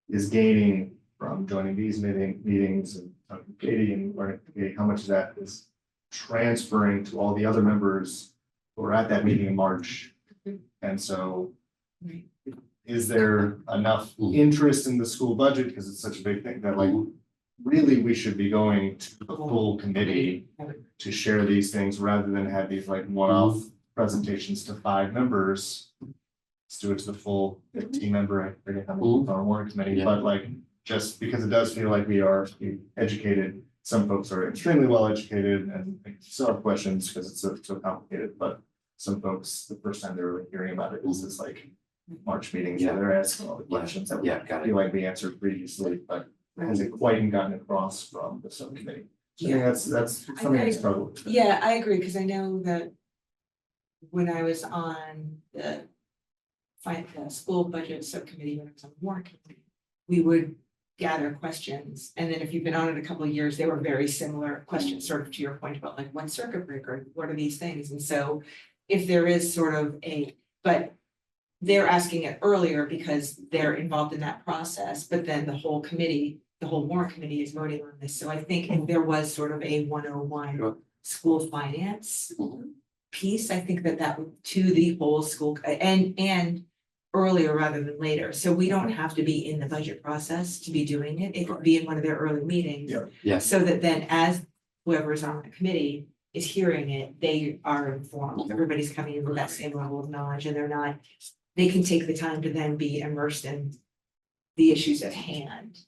is gaining from joining these meetings and talking to Katie and learning from Katie, how much of that is transferring to all the other members who are at that meeting in March. And so is there enough interest in the school budget, because it's such a big thing that like really we should be going to the full committee to share these things rather than have these like one-off presentations to 5 members. Let's do it to the full 15 member, I forget how many people on our warrant committee, but like, just because it does feel like we are educated. Some folks are extremely well educated and still have questions because it's so complicated, but some folks, the first time they're really hearing about it is this like March meetings where they're asking all the questions that we feel like we answered previously, but hasn't quite gotten across from the subcommittee. So I think that's something I struggle with.
Yeah, I agree, because I know that when I was on the school budget subcommittee, when I was on the warrant committee, we would gather questions, and then if you've been on it a couple of years, they were very similar questions, sort of to your point about like what's circuit breaker, what are these things, and so if there is sort of but they're asking it earlier because they're involved in that process, but then the whole committee, the whole warrant committee is voting on this, so I think if there was sort of a 101 school finance piece, I think that would to the whole school and earlier rather than later, so we don't have to be in the budget process to be doing it, it could be in one of their early meetings.
Yeah.
So that then as whoever is on the committee is hearing it, they are informed, everybody's coming in with that same level of knowledge, and they can take the time to then be immersed in the issues at hand.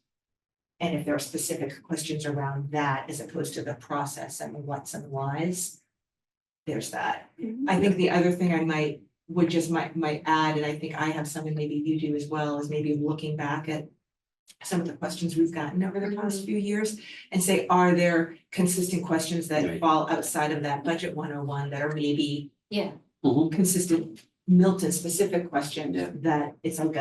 And if there are specific questions around that, as opposed to the process and the what's and whys, there's that. I think the other thing I might add, and I think I have some, and maybe you do as well, is maybe looking back at some of the questions we've gotten over the past few years and say, are there consistent questions that fall outside of that budget 101 that are maybe consistent Milton specific questions that it's like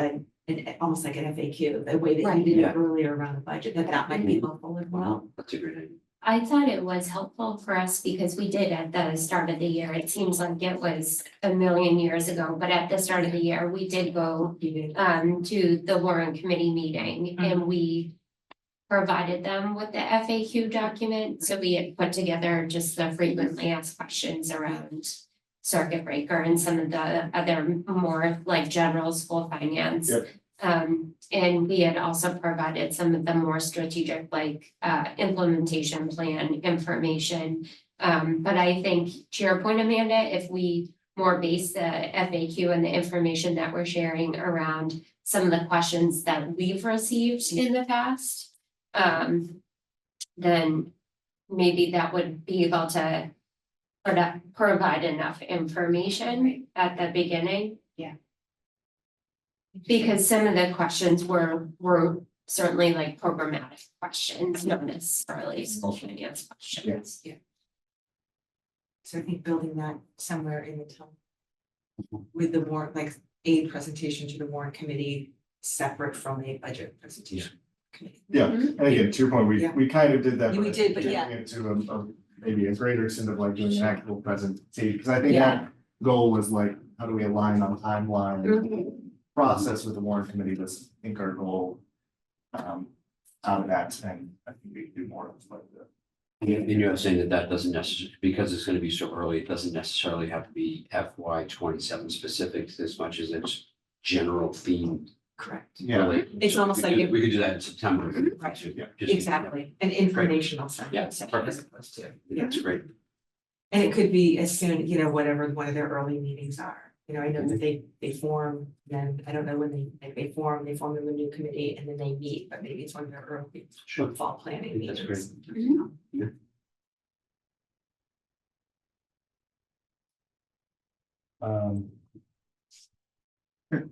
almost like an FAQ, the way that you did it earlier around the budget, that might be helpful as well.
That's a great idea.
I thought it was helpful for us because we did at the start of the year, it seems like it was a million years ago, but at the start of the year, we did go to the warrant committee meeting and we provided them with the FAQ document. So we had put together just the frequently asked questions around circuit breaker and some of the other more like general school finance. And we had also provided some of the more strategic like implementation plan information. But I think to your point, Amanda, if we more base the FAQ and the information that we're sharing around some of the questions that we've received in the past, then maybe that would be able to provide enough information at the beginning. Because some of the questions were certainly like programmatic questions, not necessarily school finance questions.
So I think building that somewhere in the town. With the warrant, like a presentation to the warrant committee, separate from a budget presentation. Committee.
Yeah, and again, to your point, we kind of did that.
We did, but yeah.
getting Into maybe a greater extent of like doing an actual presentation, because I think
Yeah.
that goal was like, how do we align on timeline? Process with the warrant committee was, I think, our goal. Out of that, and I think we can do more of like the.
And you're saying that doesn't necessarily, because it's gonna be so early, it doesn't necessarily have to be FY 27 specifics as much as it's general theme.
Correct.
Yeah,
related.
It's
So
almost
we
like
could-
if-
We could do that in September.
Right.
Yeah.
Just-
Exactly, an informational
Yeah,
session
perfect.
as opposed to, yeah.
That's great.
And it could be as soon, whatever one of their early meetings are. I know that they form, then I don't know when they form a new committee and then they meet, but maybe it's one of their early
Sure.
fall planning
That's
meetings.
Mhm.
Good.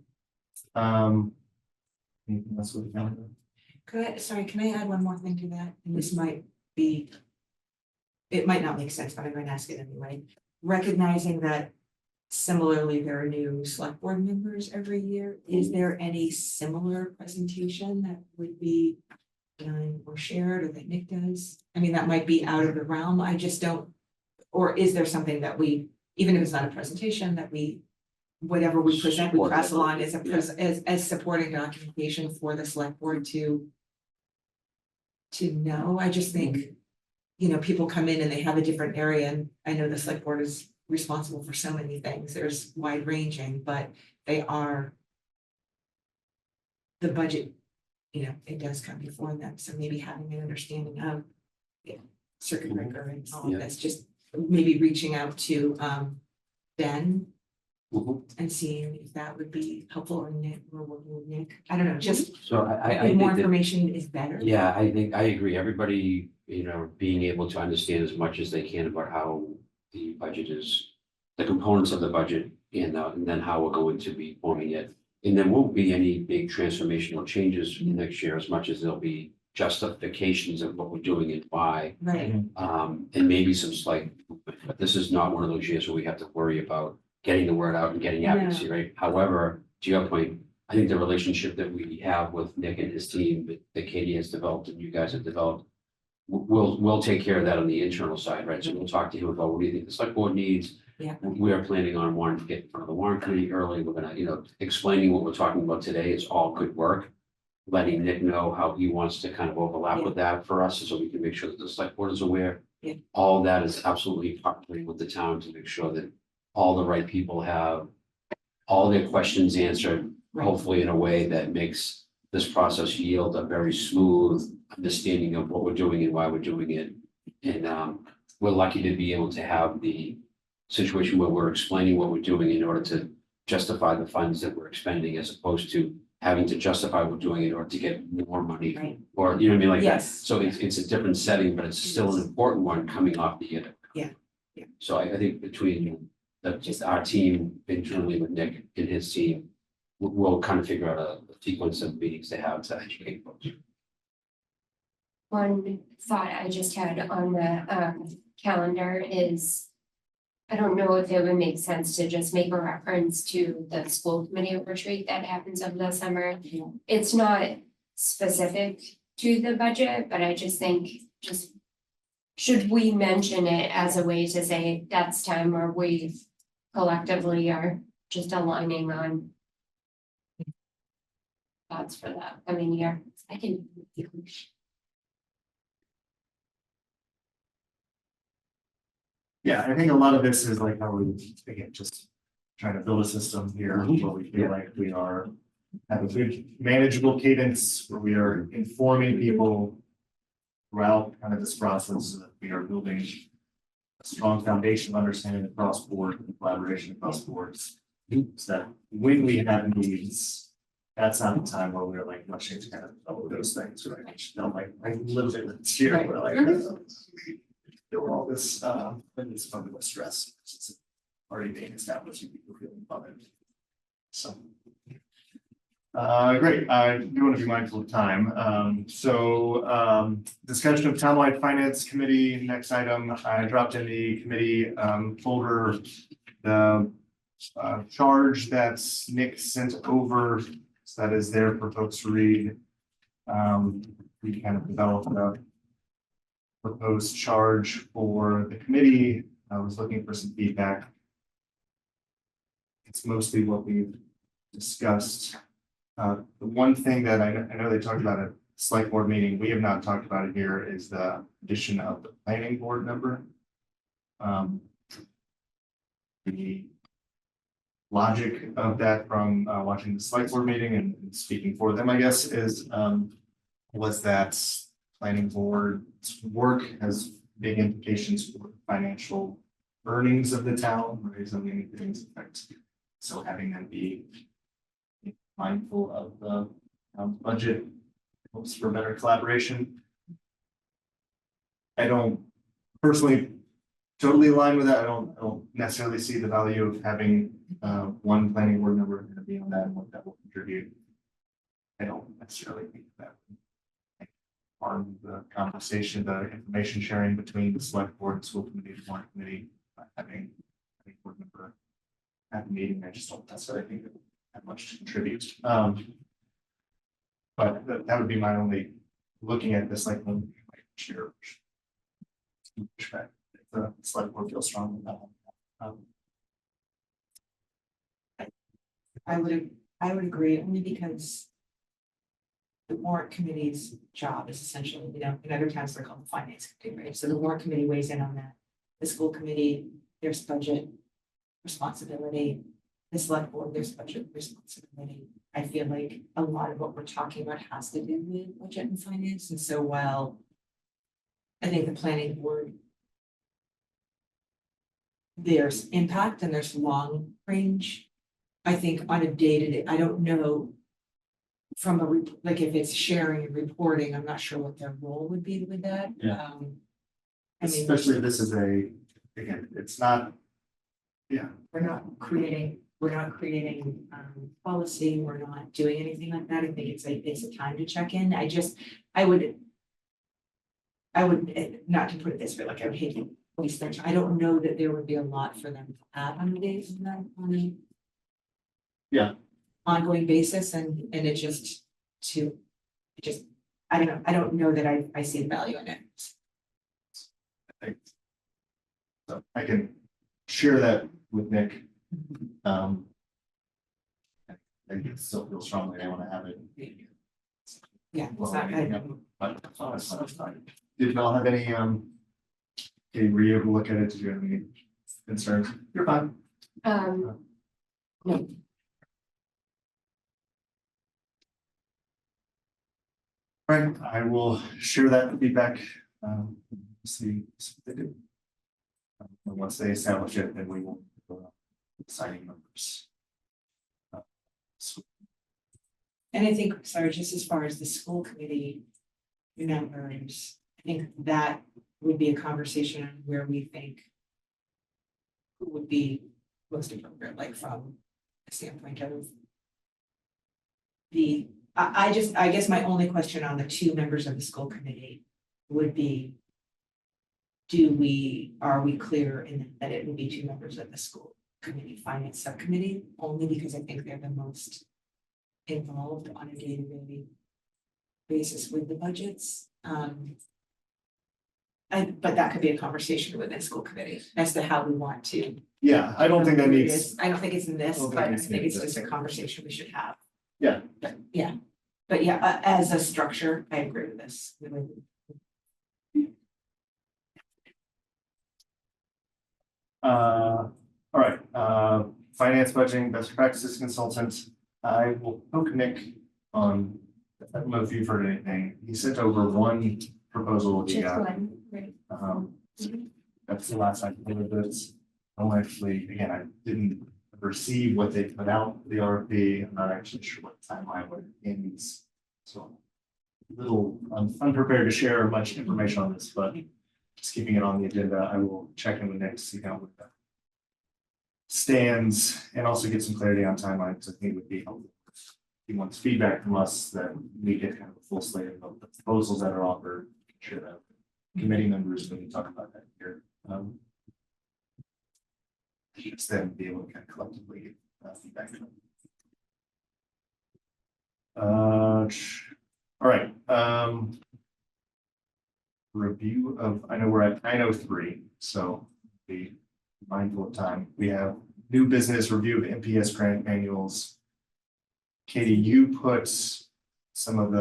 Anything else with the calendar?
Can I add one more thing to that? And this might be. It might not make sense, but I'm going to ask it anyway. Recognizing that similarly, there are new select board members every year. Is there any similar presentation that would be done or shared or that Nick does? I mean, that might be out of the realm. I just don't. Or is there something that we, even if it's not a presentation, that we, whatever we present, we
Support
pass
it.
along as supporting documentation for the select board to know? I just think, people come in and they have a different area, and I know the select board is responsible for so many things. There's wide ranging, but they are. The budget, it does come before them, so maybe having an understanding of. Circuit breaker and all
Yeah.
of that's just maybe reaching out to Ben
Mhm.
and seeing if that would be helpful, or Nick, or working with Nick. I don't know, just
So I
if more
think that,
information is better.
yeah, I think, I agree. Everybody, being able to understand as much as they can about how the budget is, the components of the budget, and then how we're going to be forming it. And there won't be any big transformational changes next year, as much as there'll be justifications of what we're doing and why.
Right,
And maybe some slight, but this is not one of those years where we have to worry about getting the word out and getting advocacy, right? However, to your point, I think the relationship that we have with Nick and his team that Katie has developed and you guys have developed, we'll take care of that on the internal side, right? So we'll talk to him about what do you think the select board needs?
Yeah.
We are planning on wanting to get in front of the warrant committee early. We're gonna, explaining what we're talking about today is all good work. Letting Nick know how he wants to kind of overlap with that for us, so we can make sure that the select board is aware.
Yeah.
All that is absolutely partnering with the town to make sure that all the right people have all their questions answered, hopefully in a way that makes this process yield a very smooth understanding of what we're doing and why we're doing it. And we're lucky to be able to have the situation where we're explaining what we're doing in order to justify the funds that we're expending, as opposed to having to justify what we're doing in order to get more money,
right,
or, you know what I mean, like that.
yes.
So it's a different setting, but it's still an important one coming off the end.
Yeah, yeah.
So I think between just our team internally with Nick and his team, we'll kind of figure out a sequence of meetings to have to educate folks.
One thought I just had on the calendar is, I don't know if it would make sense to just make a reference to the school committee retreat that happens over the summer. It's not specific to the budget, but I just think should we mention it as a way to say that's time where we collectively are just aligning on thoughts for that coming year? I can.
Yeah, I think a lot of this is like how we, again, just trying to build a system here where we feel like we are. Have a good manageable cadence where we are informing people throughout kind of this process, so that we are building a strong foundation of understanding across board and collaboration across boards. So that when we have needs, that's not the time where we're like rushing to kind of develop those things, right? I'm like, I live it this year, we're like, there were all this, and it's fun with stress. It's already being established, and people feeling about it. So. Great, I do want to be mindful of time. Discussion of townwide finance committee, next item, I dropped in the committee, folder, the charge that Nick sent over, so that is there for folks to read. We kind of developed a proposed charge for the committee. I was looking for some feedback. It's mostly what we've discussed. The one thing that I know they talked about at select board meeting, we have not talked about it here, is the addition of the planning board member. The logic of that from watching the select board meeting and speaking for them, I guess, is was that planning board's work has big implications for financial earnings of the town, right? So many things affect. So having them be mindful of the budget hopes for better collaboration. I don't personally totally align with that. I don't necessarily see the value of having one planning board member to be on that and what that will contribute. I don't necessarily think that harm the conversation, the information sharing between the select board and school committee and warrant committee by having a board member at the meeting. I just don't necessarily think it will have much to contribute. But that would be my only looking at this, like when share pushback. The select board feels strong about
I would agree, only because the warrant committee's job is essentially, you know, in other towns they're called the finance committee, right? So the warrant committee weighs in on that. The school committee, there's budget responsibility. The select board, there's budget responsibility. I feel like a lot of what we're talking about has to do with budget and finance. And so while I think the planning board, there's impact and there's long range. I think on a day-to-day, I don't know from like if it's sharing and reporting, I'm not sure what their role would be with that.
Yeah.
I mean,
especially if this is again, it's not, yeah.
we're not creating policy, we're not doing anything like that. I think it's a time to check in. I would not to put it this way, like I would hate to waste their time. I don't know that there would be a lot for them to add on a day on a
Yeah.
ongoing basis, and I don't know that I see the value in it.
I think so. I can share that with Nick. I still feel strongly I want to have it.
Yeah, it's not,
Did y'all have any okay, were you able to look at it? Did you have any concerns? You're fine.
No.
Right, I will share that feedback. See what they do. And once they establish it, then we will signing numbers.
and I think, sorry, just as far as the school committee members, I think that would be a conversation on where we think who would be most appropriate, like from the standpoint of I guess my only question on the two members of the school committee would be, are we clear in that it would be two members of the school committee finance subcommittee, only because I think they're the most involved on a day-to-day basis with the budgets. But that could be a conversation within school committee as to how we want to.
Yeah, I don't think that needs.
I don't think it's in this,
I don't think
but I
it's
think it's
in
just a
this.
conversation we should have.
Yeah.
But yeah, as a structure, I agree with this.
All right, finance budgeting best practices consultant. I will poke Nick on, I don't know if you've heard anything. He sent over one proposal.
Just one, right?
That's the last I can do this. I'm actually, again, I didn't receive what they put out, the RFP. I'm not actually sure what timeline what it ends. So little, I'm unprepared to share much information on this, but just keeping it on the agenda, I will check in with Nick to see how it stands and also get some clarity on timelines. I think it would be helpful. If he wants feedback from us, that we get kind of a full slate of the proposals that are offered, sure that committee members, when we talk about that here. Just then be able to kind of collectively get feedback. All right. Review of, I know we're at 9:03, so be mindful of time. We have new business review of MPS grant manuals. Katie, you put some of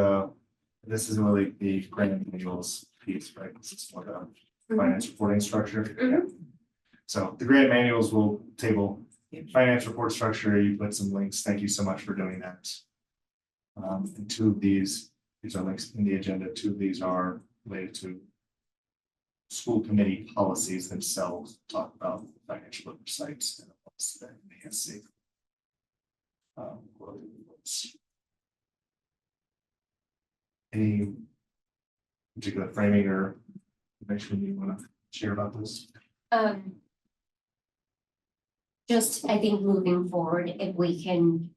this isn't really the grant manuals piece, right? This is more the finance reporting structure.
Mhm.
So the grant manuals will table finance report structure. You put some links. Thank you so much for doing that. And two of these are links in the agenda. Two of these are related to school committee policies themselves, talk about financial oversights and the MASC. Any particular framing or information you want to share about this?
Just, I think moving forward, if we can,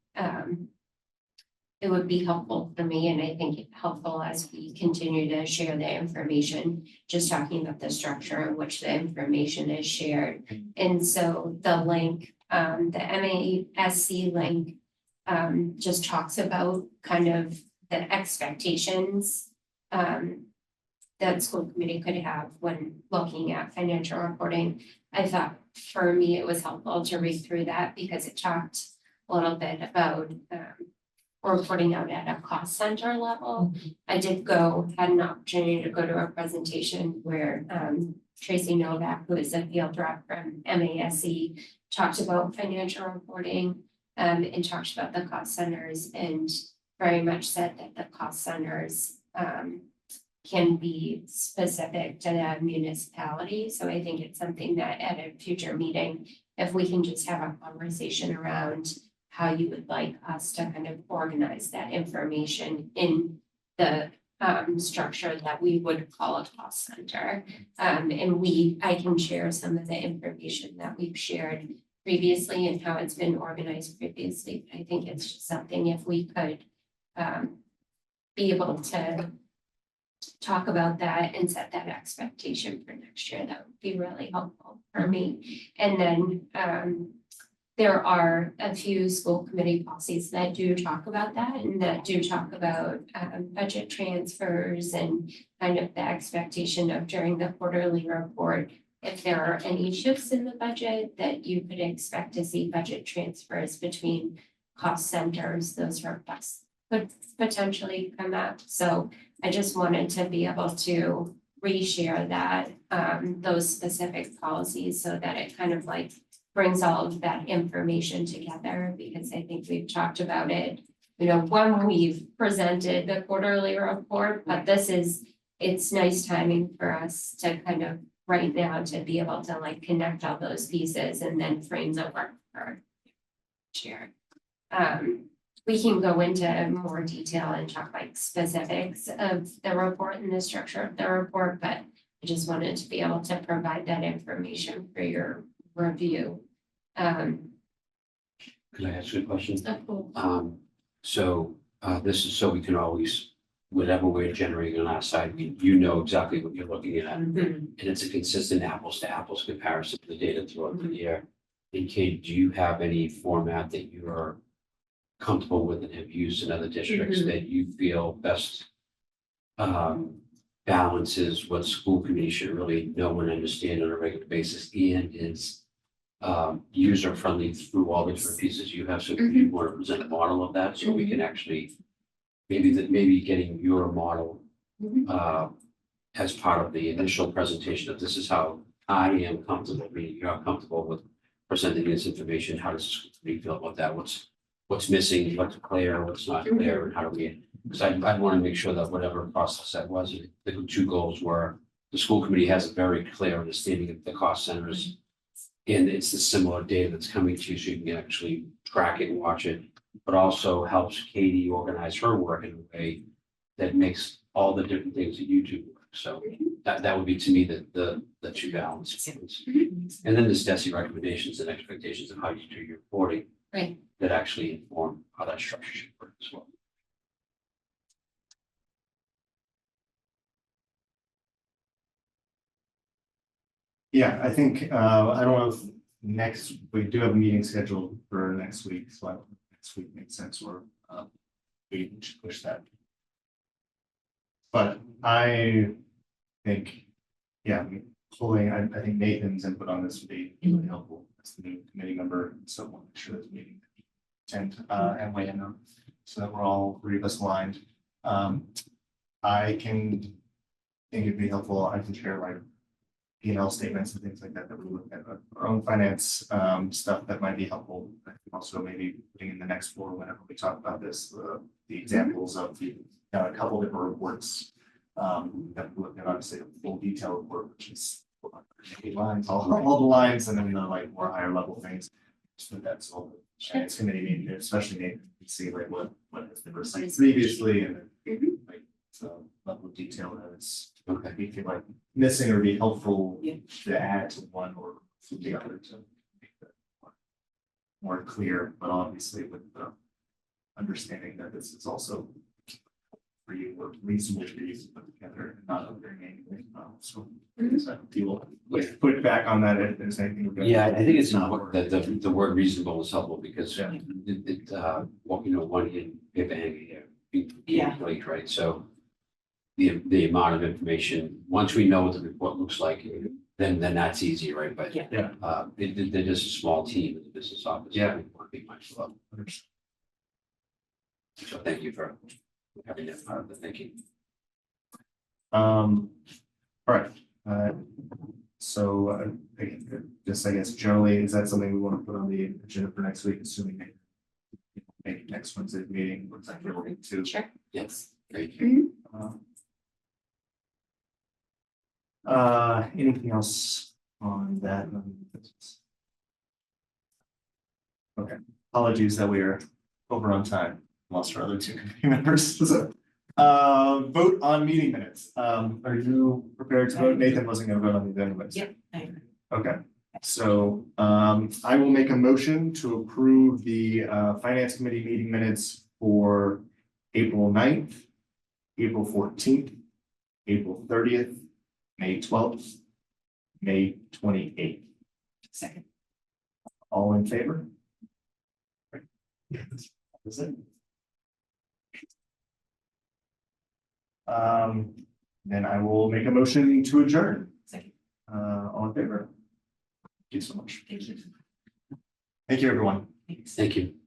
it would be helpful for me, and I think helpful as we continue to share the information, just talking about the structure in which the information is shared. And so the link, the MASC link, just talks about kind of the expectations that school committee could have when looking at financial reporting. I thought for me, it was helpful to read through that because it talked a little bit about reporting out at a cost center level. I had an opportunity to go to a presentation where Tracy Novak, who is a field rep from MASC, talked about financial reporting and talked about the cost centers and very much said that the cost centers can be specific to the municipality. So I think it's something that at a future meeting, if we can just have a conversation around how you would like us to kind of organize that information in the structure that we would call a cost center. And I can share some of the information that we've shared previously and how it's been organized previously. I think it's just something if we could be able to talk about that and set that expectation for next year, that would be really helpful for me. And then there are a few school committee policies that do talk about that and that do talk about budget transfers and kind of the expectation of during the quarterly report, if there are any shifts in the budget that you could expect to see budget transfers between cost centers, those requests could potentially come up. So I just wanted to be able to reshare that, those specific policies so that it kind of like brings all of that information together, because I think we've talked about it, when we've presented the quarterly report, but it's nice timing for us to kind of right now to be able to like connect all those pieces and then frame the work for share. We can go into more detail and talk like specifics of the report and the structure of the report, but I just wanted to be able to provide that information for your review.
Can I ask you a question? This is so we can always, whatever we're generating on our side, you know exactly what you're looking at. And it's a consistent apples to apples comparison to the data throughout the year. And Kate, do you have any format that you are comfortable with and have used in other districts that you feel best balances what school committee should really know and understand on a regular basis and is user friendly through all the different pieces you have? So if you want to present a model of that, so we can actually maybe getting your model as part of the initial presentation of this is how I am comfortable being, you're comfortable with presenting this information. How does the school committee feel about that? What's missing, what's clear, what's not clear, and how do we, because I want to make sure that whatever process that was, the two goals were the school committee has a very clear understanding of the cost centers. And it's the similar data that's coming to you, so you can actually track it and watch it, but also helps Katie organize her work in a way that makes all the different things that you do work. So that would be to me the two balance points. And then there's DESI recommendations and expectations of how you do your reporting.
Right.
That actually inform how that structure should work as well.
Yeah, I think, I don't know if we do have a meeting scheduled for next week, so I don't know if next week makes sense, or we should push that. But I think, yeah, pulling, I think Nathan's input on this would be really helpful as the new committee member, so we'll make sure there's a meeting attend and weigh in on, so that we're all three of us aligned. I think it'd be helpful, I can share like P&L statements and things like that, that we look at our own finance stuff that might be helpful. I think also maybe putting in the next floor whenever we talk about this, the examples of the a couple different reports that we look at, obviously a full detail report, which is 8 lines, all the lines, and then the like more higher level things. So that's all the finance committee meeting, especially Nathan, you see like what has been received previously, and then like the level of detail that is okay. We feel like missing or be helpful to add to one or to the other to make that more clear, but obviously with the understanding that this is also for you or reasonable for you to put together and not undering anything. So you will put back on that if there's anything.
Yeah, I think it's not that the word reasonable is helpful because
Yeah.
well, one can give a
Yeah.
plate, right? So the amount of information, once we know what the report looks like, then that's easy, right? But
Yeah.
they're just a small team in the business office.
Yeah.
We want to be mindful of. So thank you for having that part of the thinking.
All right. So just I guess generally, is that something we want to put on the agenda for next week, assuming that maybe next Wednesday's meeting looks like we're going to.
Sure.
Yes. Great.
Anything else on that? Okay, apologies that we are over on time. Lost our other two committee members. So, vote on meeting minutes. Are you prepared to vote? Nathan wasn't going to vote on these anyways.
Yep. I agree.
Okay, so I will make a motion to approve the finance committee meeting minutes for April 9th, April 14th, April 30th, May 12th, May 28th.
Second.
All in favor? That's it. Then I will make a motion to adjourn.
Second.
All in favor? Thank you so much.
Thank you.
Thank you, everyone.
Thanks.
Thank you.